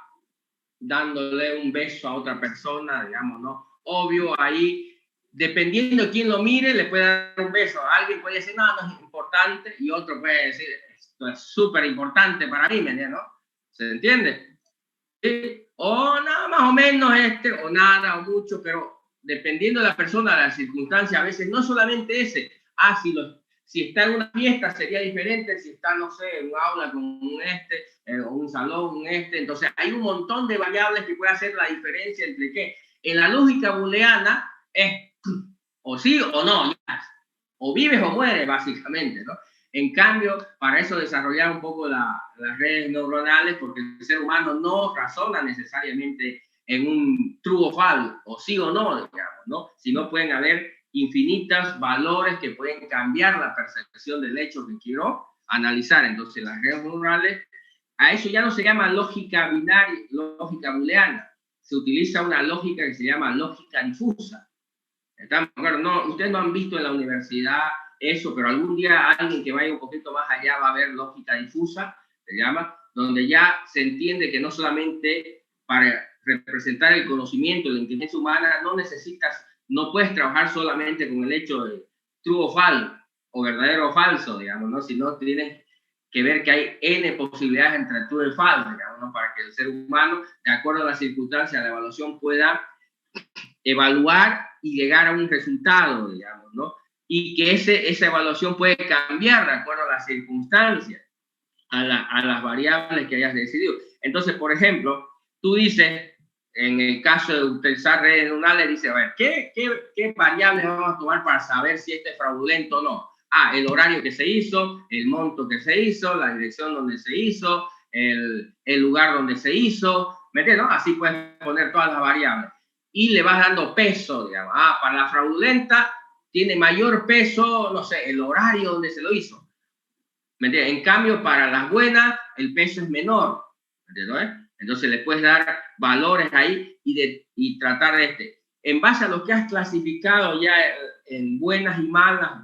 dándole un beso a otra persona, digamos, ¿no? Obvio, ahí, dependiendo de quién lo mire, le puede dar un beso. Alguien puede decir, no, no es importante, y otro puede decir, esto es súper importante para mí, ¿me entiendes, no? ¿Se entiende? ¿Sí? O nada, más o menos o nada, o mucho, pero dependiendo de la persona, de la circunstancia, a veces no solamente ese. Si está en una fiesta sería diferente, si está, no sé, en un aula con o un salón, entonces hay un montón de variables que puede hacer la diferencia entre qué. En la lógica booleana es o sí o no, o vives o mueres, básicamente, ¿no? En cambio, para eso desarrollar un poco las redes neuronales, porque el ser humano no razona necesariamente en un true o false, o sí o no, digamos, ¿no? Sino pueden haber infinitos valores que pueden cambiar la percepción del hecho que quiero analizar. Entonces, las redes neuronales, a eso ya no se llama lógica binaria, lógica booleana, se utiliza una lógica que se llama lógica difusa. Claro, no, ustedes no han visto en la universidad eso, pero algún día alguien que vaya un poquito más allá va a ver lógica difusa, se llama, donde ya se entiende que no solamente para representar el conocimiento, la inteligencia humana, no puedes trabajar solamente con el hecho de true o false, o verdadero o falso, digamos, ¿no? Sino tienes que ver que hay n posibilidades entre true y false, digamos, ¿no? Para que el ser humano, de acuerdo a las circunstancias, la evaluación pueda evaluar y llegar a un resultado, digamos, ¿no? Y que esa evaluación puede cambiar de acuerdo a las circunstancias, a las variables que hayas decidido. Entonces, por ejemplo, tú dices, en el caso de utilizar redes neuronales, dices, a ver, ¿qué variables vamos a tomar para saber si este es fraudulento o no? El horario que se hizo, el monto que se hizo, la dirección donde se hizo, el lugar donde se hizo, ¿me entiendes? ¿No? Así puedes poner todas las variables. Y le vas dando peso, digamos. Para la fraudulenta tiene mayor peso, no sé, el horario donde se lo hizo. ¿Me entiendes? En cambio, para las buenas, el peso es menor. ¿Me entiendes? Entonces le puedes dar valores ahí y tratar de En base a lo que has clasificado ya en buenas y malas,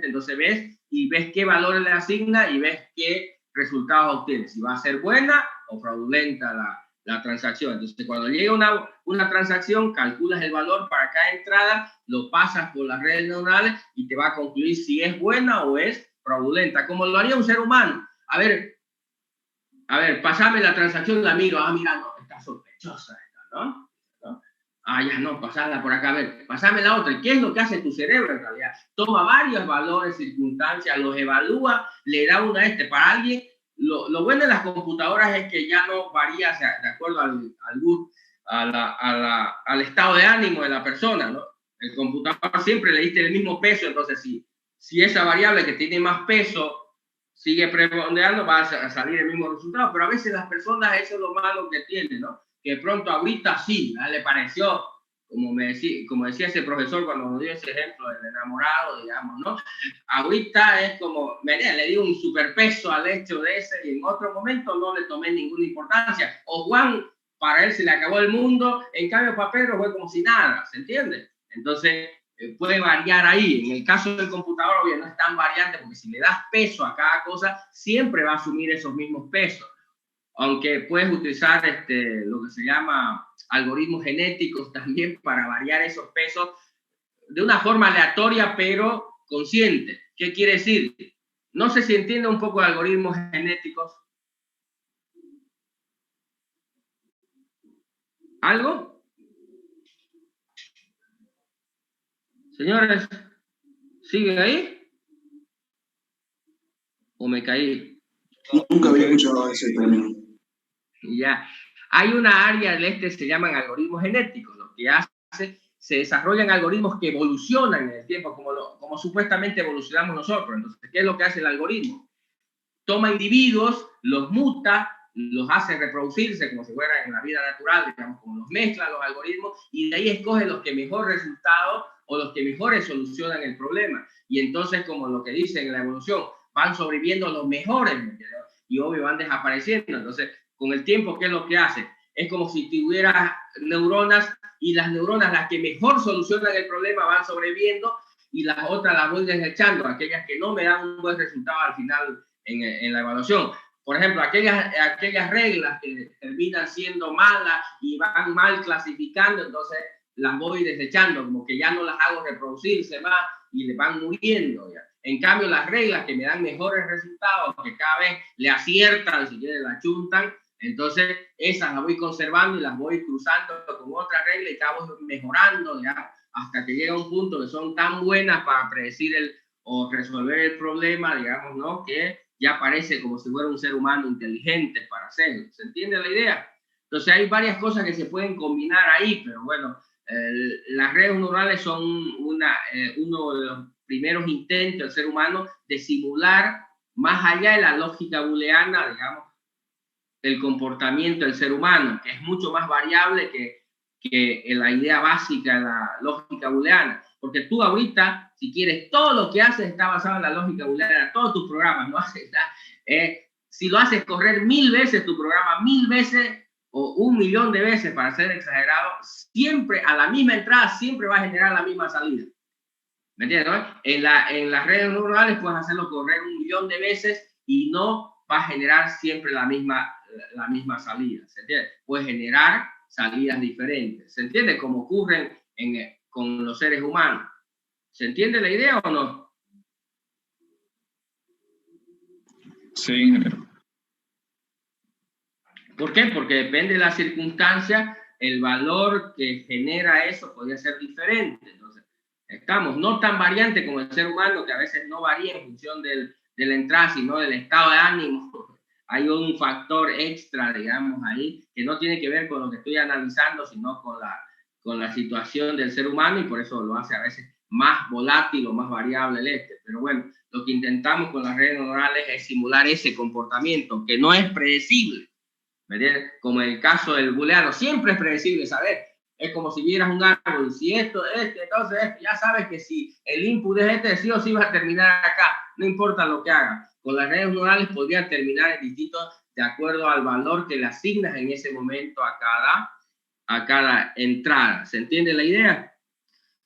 entonces ves qué valores le asigna y ves qué resultados obtienes. Si va a ser buena o fraudulenta la transacción. Entonces, cuando llega una transacción, calculas el valor para cada entrada, lo pasas por las redes neuronales y te va a concluir si es buena o es fraudulenta, como lo haría un ser humano. A ver, pasame la transacción, la miro, mira, no, está sospechosa esta, ¿no? Ya no, pasarla por acá, a ver, pasame la otra. ¿Qué es lo que hace tu cerebro en realidad? Toma varios valores, circunstancias, los evalúa, le da una para alguien. Lo bueno de las computadoras es que ya no varía, o sea, de acuerdo al estado de ánimo de la persona, ¿no? El computador siempre le diste el mismo peso, entonces si esa variable que tiene más peso sigue preponderando, va a salir el mismo resultado, pero a veces las personas, eso es lo malo que tienen, ¿no? Que de pronto ahorita sí, le pareció como decía ese profesor cuando nos dio ese ejemplo del enamorado, digamos, ¿no? Ahorita es como, le di un superpeso al hecho de ese y en otro momento no le tomé ninguna importancia. O Juan, para él se le acabó el mundo, en cambio para Pedro fue como si nada, ¿se entiende? Entonces, puede variar ahí. En el caso del computador, obvio, no es tan variante porque si le das peso a cada cosa, siempre va a asumir esos mismos pesos. Aunque puedes utilizar lo que se llama algoritmos genéticos también para variar esos pesos de una forma aleatoria, pero consciente. ¿Qué quiere decir? No sé si entiende un poco de algoritmos genéticos. ¿Algo? Señores, ¿siguen ahí? ¿O me caí? Nunca había escuchado ese término. Ya. Hay una área del se llaman algoritmos genéticos. Lo que hace, se desarrollan algoritmos que evolucionan en el tiempo, como supuestamente evolucionamos nosotros. Entonces, ¿qué es lo que hace el algoritmo? Toma individuos, los muta, los hace reproducirse como si fueran en la vida natural, digamos, como los mezcla los algoritmos, y de ahí escoge los que mejor resultado o los que mejores solucionan el problema. Y entonces, como lo que dicen en la evolución, van sobreviviendo los mejores, y obvio van desapareciendo. Entonces, con el tiempo, ¿qué es lo que hace? Es como si tuvieras neuronas y las neuronas, las que mejor solucionan el problema, van sobreviviendo y las otras las voy desechando, aquellas que no me dan un buen resultado al final en la evaluación. Por ejemplo, aquellas reglas que terminan siendo malas y van mal clasificando, entonces las voy desechando, como que ya no las hago reproducirse más y le van muriendo ya. En cambio, las reglas que me dan mejores resultados, que cada vez le aciertan, si quieren la chuntan, entonces esas las voy conservando y las voy cruzando con otras reglas y cada vez mejorando ya, hasta que llega un punto que son tan buenas para predecir o resolver el problema, digamos, ¿no? Que ya parece como si fuera un ser humano inteligente para hacerlo. ¿Se entiende la idea? Entonces hay varias cosas que se pueden combinar ahí, pero bueno, las redes neuronales son uno de los primeros intentos del ser humano de simular más allá de la lógica booleana, digamos, el comportamiento del ser humano, que es mucho más variable que la idea básica de la lógica booleana. Porque tú ahorita, si quieres, todo lo que haces está basado en la lógica booleana, todos tus programas, no haces nada. Si lo haces correr 1000 veces tu programa, 1000 veces o 1.000.000 de veces, para ser exagerado, siempre a la misma entrada, siempre va a generar la misma salida. ¿Me entiendes? ¿No? En las redes neuronales puedes hacerlo correr 1.000.000 de veces y no va a generar siempre la misma salida. ¿Se entiende? Puede generar salidas diferentes. ¿Se entiende? Como ocurren con los seres humanos. ¿Se entiende la idea o no? Sí, ingeniero. ¿Por qué? Porque depende de la circunstancia, el valor que genera eso podría ser diferente. Entonces, estamos no tan variante como el ser humano, que a veces no varía en función de la entrada, sino del estado de ánimo. Hay un factor extra, digamos, ahí, que no tiene que ver con lo que estoy analizando, sino con la situación del ser humano, y por eso lo hace a veces más volátil o más variable Pero bueno, lo que intentamos con las redes neuronales es simular ese comportamiento, que no es predecible. ¿Me entiendes? Como en el caso del booleano, siempre es predecible saber. Es como si vieras un árbol, si esto, entonces ya sabes que si el input es sí o sí va a terminar acá, no importa lo que haga. Con las redes neuronales podrían terminar en distintos de acuerdo al valor que le asignas en ese momento a cada entrada. ¿Se entiende la idea?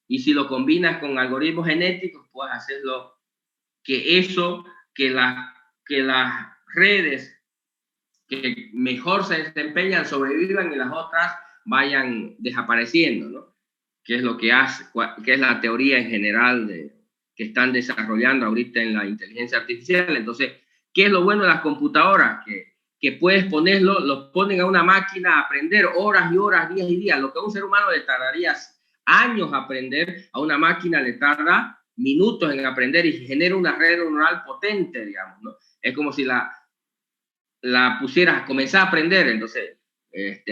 Y si lo combinas con algoritmos genéticos, puedes hacerlo que las redes que mejor se desempeñan sobrevivan y las otras vayan desapareciendo, ¿no? Que es lo que hace, que es la teoría en general que están desarrollando ahorita en la inteligencia artificial. Entonces, ¿qué es lo bueno de las computadoras? Que puedes los ponen a una máquina a aprender horas y horas, días y días. Lo que a un ser humano le tardaría años aprender, a una máquina le tarda minutos en aprender y genera una red neuronal potente, digamos, ¿no? Es como si la pusieras a comenzar a aprender. Entonces,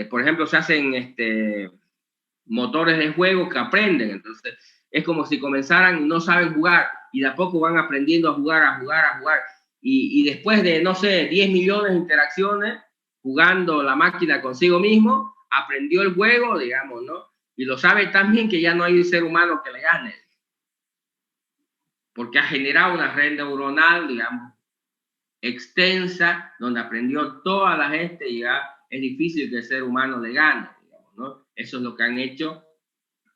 por ejemplo, se hacen motores de juego que aprenden. Entonces, es como si comenzaran y no saben jugar y de a poco van aprendiendo a jugar. Y después de, no sé, 10 millones de interacciones, jugando la máquina consigo mismo, aprendió el juego, digamos, ¿no? Y lo sabe tan bien que ya no hay un ser humano que le gane. Porque ha generado una red neuronal, digamos, extensa, donde aprendió toda la gente y ya es difícil que el ser humano le gane, digamos, ¿no? Eso es lo que han hecho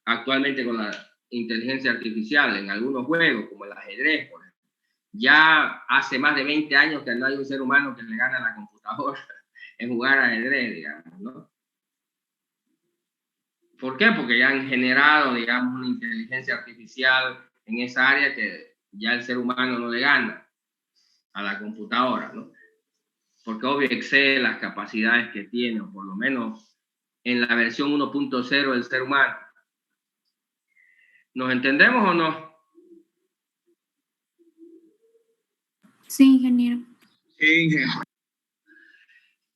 actualmente con la inteligencia artificial en algunos juegos, como el ajedrez, por ejemplo. Ya hace más de 20 años que no hay un ser humano que le gane a la computadora en jugar ajedrez, digamos, ¿no? ¿Por qué? Porque ya han generado, digamos, una inteligencia artificial en esa área que ya el ser humano no le gana a la computadora, ¿no? Porque obvio excede las capacidades que tiene, o por lo menos en la versión 1.0 del ser humano. ¿Nos entendemos o no? Sí, ingeniero. Sí, ingeniero.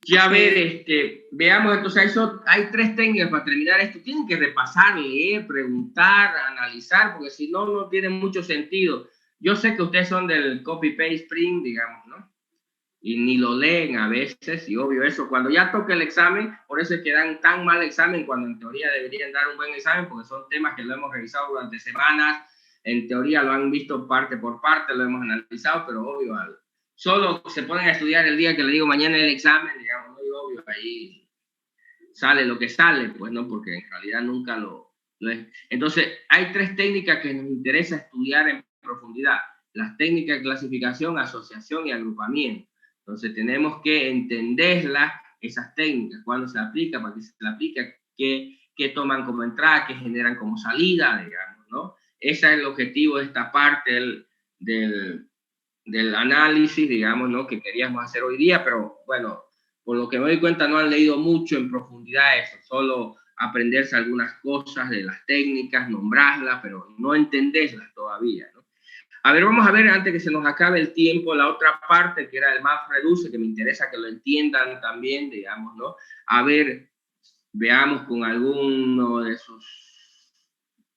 Ya ver, veamos, entonces hay 3 técnicas para terminar esto. Tienen que repasar, leer, preguntar, analizar, porque si no, no tiene mucho sentido. Yo sé que ustedes son del copy-paste print, digamos, ¿no? Y ni lo leen a veces, y obvio eso, cuando ya toca el examen, por eso es que dan tan mal examen cuando en teoría deberían dar un buen examen, porque son temas que lo hemos revisado durante semanas, en teoría lo han visto parte por parte, lo hemos analizado, pero obvio, solo se ponen a estudiar el día que le digo mañana el examen, digamos, ¿no? Y obvio, ahí sale lo que sale, pues no, porque en realidad nunca lo es. Entonces, hay 3 técnicas que nos interesa estudiar en profundidad: las técnicas de clasificación, asociación y agrupamiento. Entonces tenemos que entenderlas, esas técnicas, cuándo se aplica, para qué se aplica, qué toman como entrada, qué generan como salida, digamos, ¿no? Ese es el objetivo de esta parte del análisis, digamos, ¿no? Que queríamos hacer hoy día, pero bueno, por lo que me doy cuenta no han leído mucho en profundidad eso, solo aprenderse algunas cosas de las técnicas, nombrarlas, pero no entenderlas todavía, ¿no? A ver, vamos a ver, antes que se nos acabe el tiempo, la otra parte, que era el MapReduce, que me interesa que lo entiendan también, digamos, ¿no? A ver, veamos con alguno de sus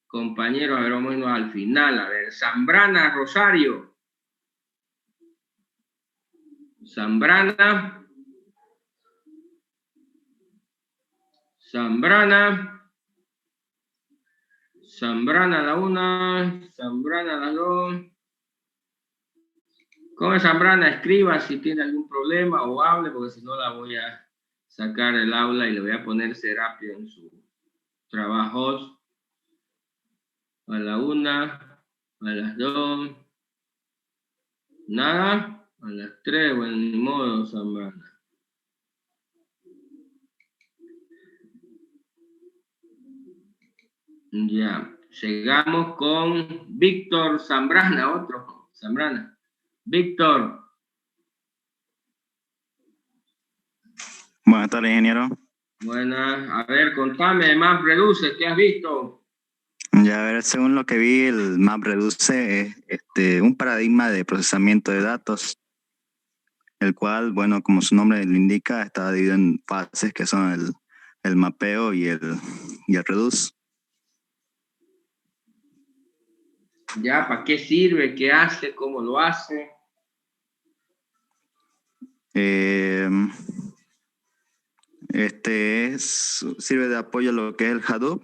compañeros, a ver, vamos a irnos al final, a ver, Zambrana Rosario. Zambrana la 1, Zambrana la 2. Come Zambrana, escriba si tiene algún problema o hable, porque si no la voy a sacar del aula y le voy a poner Serapio en su trabajo. A la 1, a las 2, nada, a las 3, bueno, ni modo, Zambrana. Ya, llegamos con Víctor Zambrana, otro Zambrana. Víctor. Buenas tardes, ingeniero. Buenas, a ver, contame, MapReduce, ¿qué has visto? Ya, a ver, según lo que vi, el MapReduce es un paradigma de procesamiento de datos, el cual, bueno, como su nombre lo indica, está dividido en fases que son el mapeo y el reduce. Ya, ¿para qué sirve? ¿Qué hace? ¿Cómo lo hace? Sirve de apoyo a lo que es el Hadoop,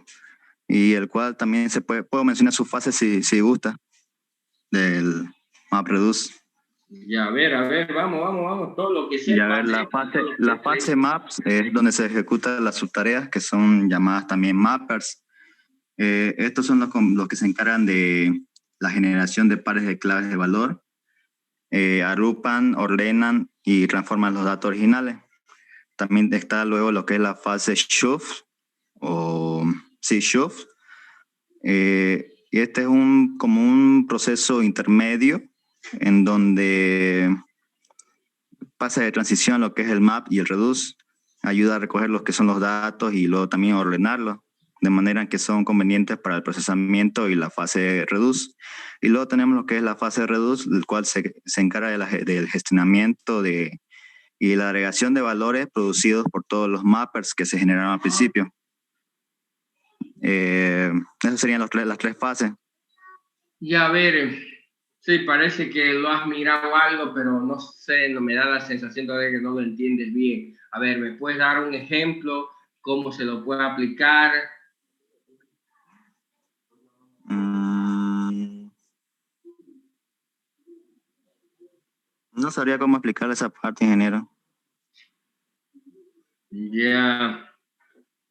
y el cual también puedo mencionar sus fases si gusta, del MapReduce. Ya, a ver, vamos, todo lo que sea. Ya, a ver, la fase maps es donde se ejecutan las subtareas, que son llamadas también mappers. Estos son los que se encargan de la generación de pares de claves de valor, agrupan, ordenan y transforman los datos originales. También está luego lo que es la fase shuffle, shuffle. Y este es como un proceso intermedio en donde pasa de transición lo que es el map y el reduce. Ayuda a recoger lo que son los datos y luego también ordenarlos de manera que son convenientes para el procesamiento y la fase reduce. Y luego tenemos lo que es la fase reduce, el cual se encarga del gestionamiento y la agregación de valores producidos por todos los mappers que se generaron al principio. Esas serían las 3 fases. Ya, a ver, sí, parece que lo has mirado algo, pero no sé, no me da la sensación de que no lo entiendes bien. A ver, ¿me puedes dar un ejemplo? ¿Cómo se lo puede aplicar? No sabría cómo explicar esa parte, ingeniero. Ya.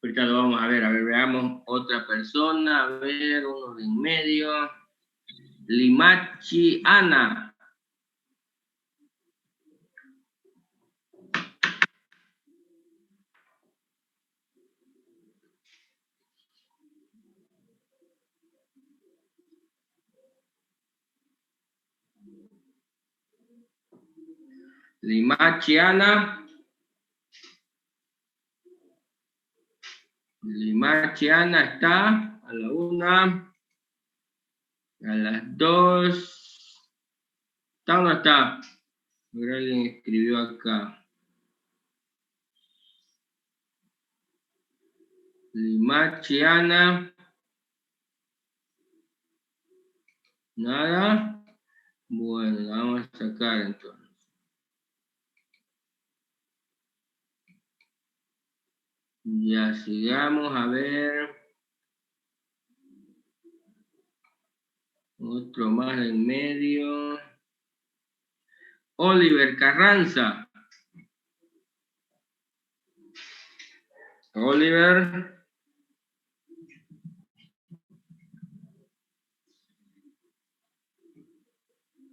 Ahorita lo vamos a ver, veamos otra persona, a ver, uno de en medio. Limachi Ana. Limachi Ana. Limachi Ana está a la 1, a las 2. ¿Está o no está? Alguien escribió acá. Limachi Ana. Nada. Bueno, la vamos a sacar entonces. Ya sigamos a ver. Otro más en medio. Oliver Carranza. Oliver.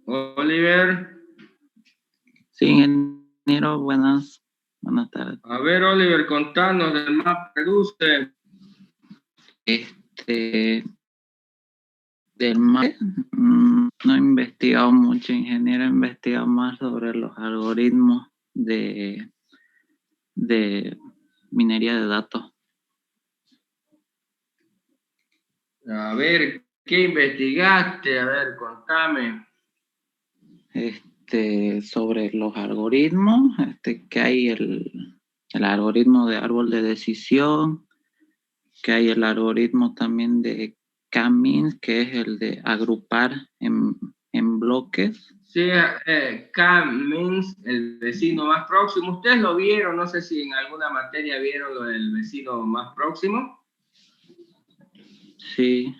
Oliver. Sí, ingeniero, buenas tardes. A ver, Oliver, contanos del map reduce. Del map, no he investigado mucho, ingeniero, he investigado más sobre los algoritmos de minería de datos. A ver, ¿qué investigaste? A ver, contame. Sobre los algoritmos, que hay el algoritmo de árbol de decisión, que hay el algoritmo también de K-means, que es el de agrupar en bloques. Sí, K-means, el vecino más próximo. ¿Ustedes lo vieron? No sé si en alguna materia vieron lo del vecino más próximo. Sí.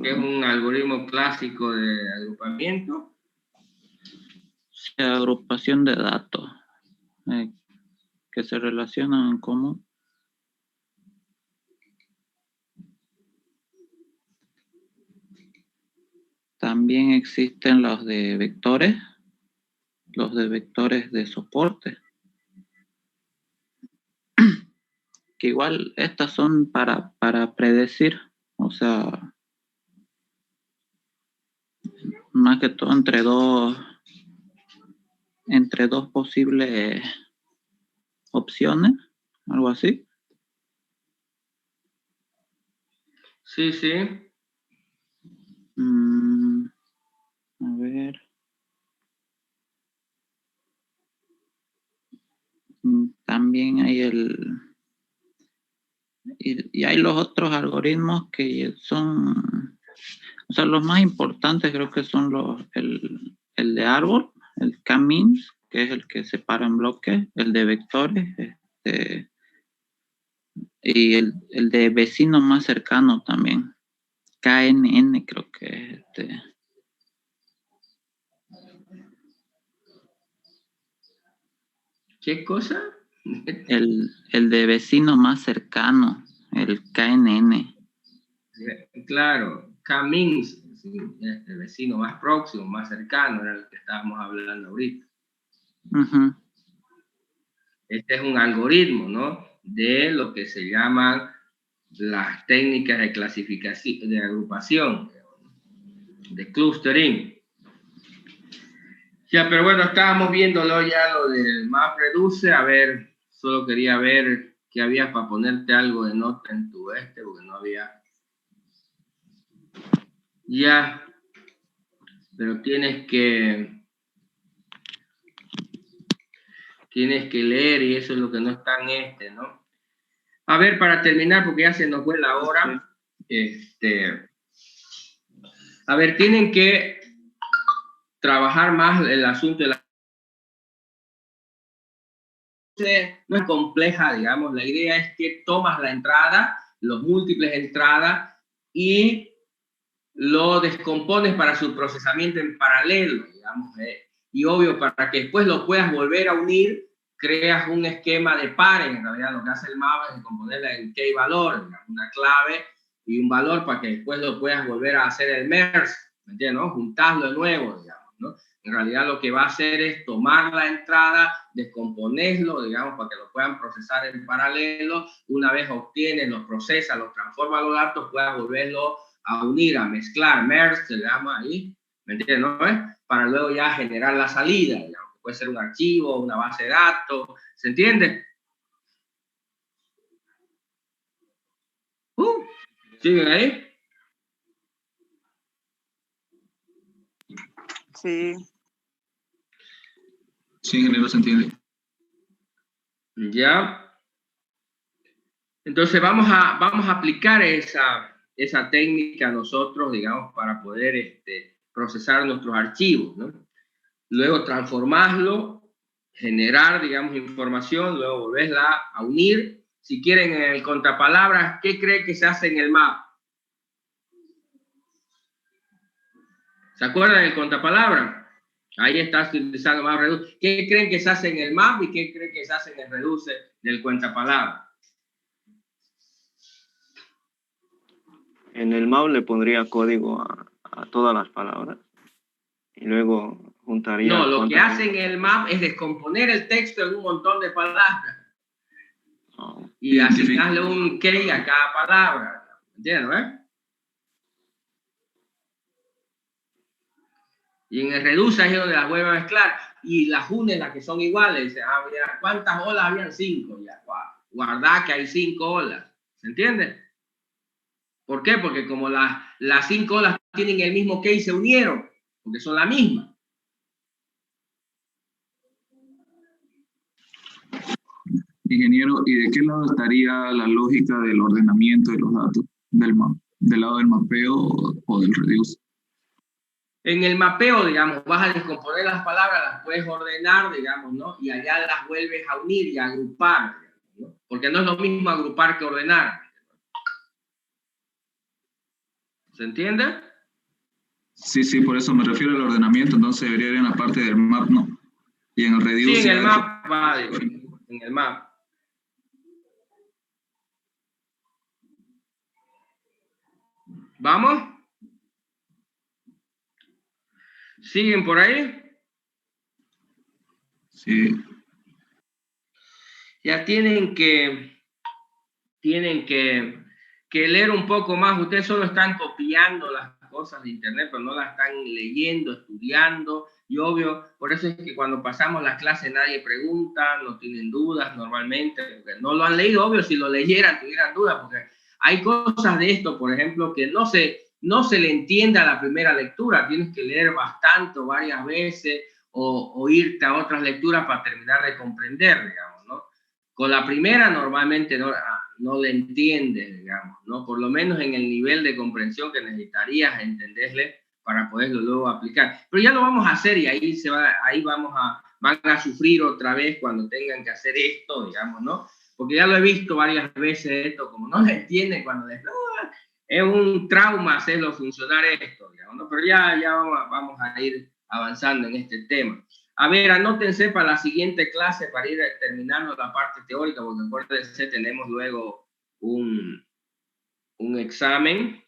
Que es un algoritmo clásico de agrupamiento. Sí, agrupación de datos que se relacionan en común. También existen los de vectores de soporte. Que igual estas son para predecir, o sea, más que todo entre dos posibles opciones, algo así. Sí, sí. A ver. También hay y hay los otros algoritmos que son, o sea, los más importantes creo que son el de árbol, el K-means, que es el que separa en bloques, el de vectores, y el de vecino más cercano también, KNN creo que es ¿Qué cosa? El de vecino más cercano, el KNN. Claro, K-means, el vecino más próximo, más cercano, era el que estábamos hablando ahorita. Uh-huh. Este es un algoritmo, ¿no? De lo que se llaman las técnicas de clasificación, de agrupación, de clustering. Ya, pero bueno, estábamos viéndolo ya, lo del MapReduce. A ver, solo quería ver qué había para ponerte algo de nota en tu porque no había. Ya, pero tienes que leer y eso es lo que no está en ¿no? A ver, para terminar, porque ya se nos fue la hora, a ver, tienen que trabajar más el asunto de la... No es compleja, digamos, la idea es que tomas la entrada, los múltiples entradas, y lo descompones para su procesamiento en paralelo, digamos. y obvio, para que después lo puedas volver a unir, creas un esquema de pares. En realidad lo que hace el map es componerla en key valor, una clave y un valor para que después lo puedas volver a hacer el merge, ¿me entiendes? ¿No? Juntarlo de nuevo, digamos, ¿no? En realidad lo que va a hacer es tomar la entrada, descomponerlo, digamos, para que lo puedan procesar en paralelo. Una vez obtienes, lo procesa, lo transforma los datos, puedas volverlo a unir, a mezclar, merge, se le llama ahí, ¿me entiendes? ¿No? Para luego ya generar la salida, digamos. Puede ser un archivo, una base de datos, ¿se entiende? ¿Siguen ahí? Sí. Sí, ingeniero, se entiende. Ya. Entonces vamos a aplicar esa técnica nosotros, digamos, para poder procesar nuestros archivos, ¿no? Luego transformarlo, generar, digamos, información, luego volverla a unir. Si quieren en el contrapalabras, ¿qué cree que se hace en el map? ¿Se acuerdan del contrapalabra? Ahí estás utilizando map reduce. ¿Qué creen que se hace en el map y qué creen que se hace en el reduce del contrapalabra? En el map le pondría código a todas las palabras y luego juntaría... No, lo que hace en el map es descomponer el texto en un montón de palabras y asignarle un key a cada palabra. ¿Entiendes? Y en el reduce es donde las vuelve a mezclar y las une las que son iguales. Dice, mira, ¿cuántas olas habían? 5. Ya, guardá que hay 5 olas. ¿Se entiende? ¿Por qué? Porque como las 5 olas tienen el mismo key, se unieron, porque son la misma. Ingeniero, ¿y de qué lado estaría la lógica del ordenamiento de los datos del map? ¿Del lado del mapeo o del reduce? En el mapeo, digamos, vas a descomponer las palabras, las puedes ordenar, digamos, ¿no? Y allá las vuelves a unir y a agrupar, ¿no? Porque no es lo mismo agrupar que ordenar. ¿Se entiende? Sí, por eso me refiero al ordenamiento, entonces debería ir en la parte del map, ¿no? Y en el reduce... Sí, en el map va, digo, en el map. ¿Vamos? ¿Siguen por ahí? Sí. Ya tienen que leer un poco más. Ustedes solo están copiando las cosas de internet, pero no las están leyendo, estudiando. Y obvio, por eso es que cuando pasamos la clase nadie pregunta, no tienen dudas normalmente, porque no lo han leído. Obvio, si lo leyeran tuvieran dudas, porque hay cosas de esto, por ejemplo, que no se le entiende a la primera lectura. Tienes que leer bastante o varias veces o irte a otras lecturas para terminar de comprender, digamos, ¿no? Con la primera normalmente no le entiendes, digamos, ¿no? Por lo menos en el nivel de comprensión que necesitarías entenderle para poderlo luego aplicar. Pero ya lo vamos a hacer y ahí van a sufrir otra vez cuando tengan que hacer esto, digamos, ¿no? Porque ya lo he visto varias veces esto, como no le entienden cuando es un trauma hacerlo funcionar esto, digamos, ¿no? Pero ya vamos a ir avanzando en este tema. A ver, anótense para la siguiente clase para ir terminando la parte teórica, porque acuérdense, tenemos luego un examen.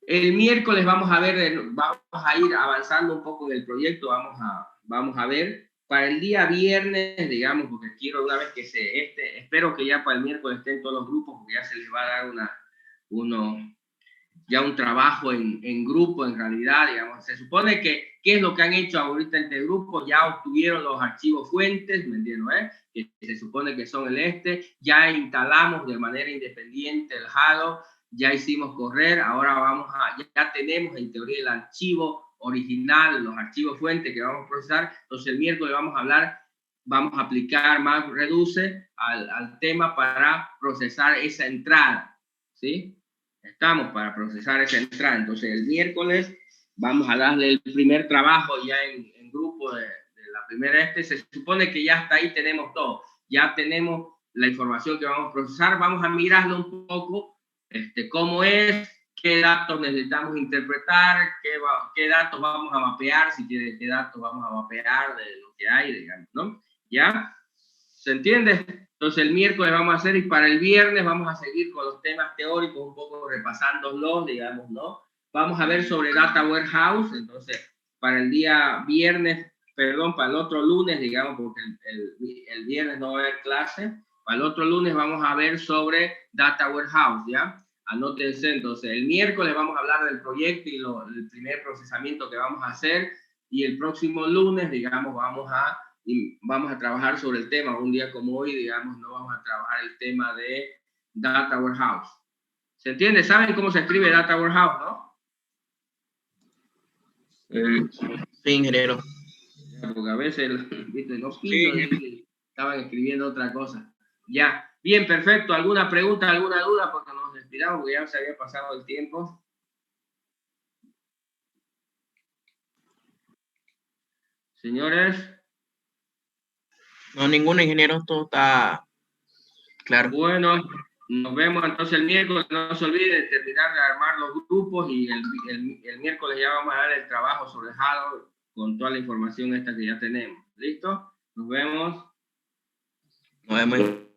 El miércoles vamos a ir avanzando un poco en el proyecto, vamos a ver. Para el día viernes, digamos, porque quiero una vez que espero que ya para el miércoles estén todos los grupos, porque ya se les va a dar un trabajo en grupo, en realidad, digamos. Se supone que, ¿qué es lo que han hecho ahorita entre grupos? Ya obtuvieron los archivos fuentes, ¿me entienden? Que se supone que son ya instalamos de manera independiente el Halo, ya hicimos correr, ahora ya tenemos en teoría el archivo original, los archivos fuentes que vamos a procesar. Entonces el miércoles vamos a aplicar MapReduce al tema para procesar esa entrada, ¿sí? Estamos para procesar esa entrada. Entonces el miércoles vamos a darle el primer trabajo ya en grupo de la primera se supone que ya hasta ahí tenemos todo. Ya tenemos la información que vamos a procesar. Vamos a mirarlo un poco, cómo es, qué datos necesitamos interpretar, qué datos vamos a mapear, si quiere, qué datos vamos a mapear de lo que hay, digamos, ¿no? ¿Ya? ¿Se entiende? Entonces el miércoles vamos a hacer, y para el viernes vamos a seguir con los temas teóricos, un poco repasándolos, digamos, ¿no? Vamos a ver sobre Data Warehouse. Entonces, para el día viernes, perdón, para el otro lunes, digamos, porque el viernes no va a haber clase, para el otro lunes vamos a ver sobre Data Warehouse, ¿ya? Anótense. Entonces, el miércoles vamos a hablar del proyecto y el primer procesamiento que vamos a hacer, y el próximo lunes, digamos, vamos a trabajar sobre el tema. Un día como hoy, digamos, no vamos a trabajar el tema de Data Warehouse. ¿Se entiende? ¿Saben cómo se escribe Data Warehouse, no? Sí, ingeniero. Porque a veces, ¿viste? Los pillos estaban escribiendo otra cosa. Ya. Bien, perfecto. ¿Alguna pregunta, alguna duda? Porque nos despidamos, porque ya se había pasado el tiempo. Señores. No, ninguno, ingeniero, todo está claro. Bueno, nos vemos entonces el miércoles. No se olviden de terminar de armar los grupos, y el miércoles ya vamos a dar el trabajo sobre Hadoop con toda la información esta que ya tenemos. ¿Listo? Nos vemos. Nos vemos.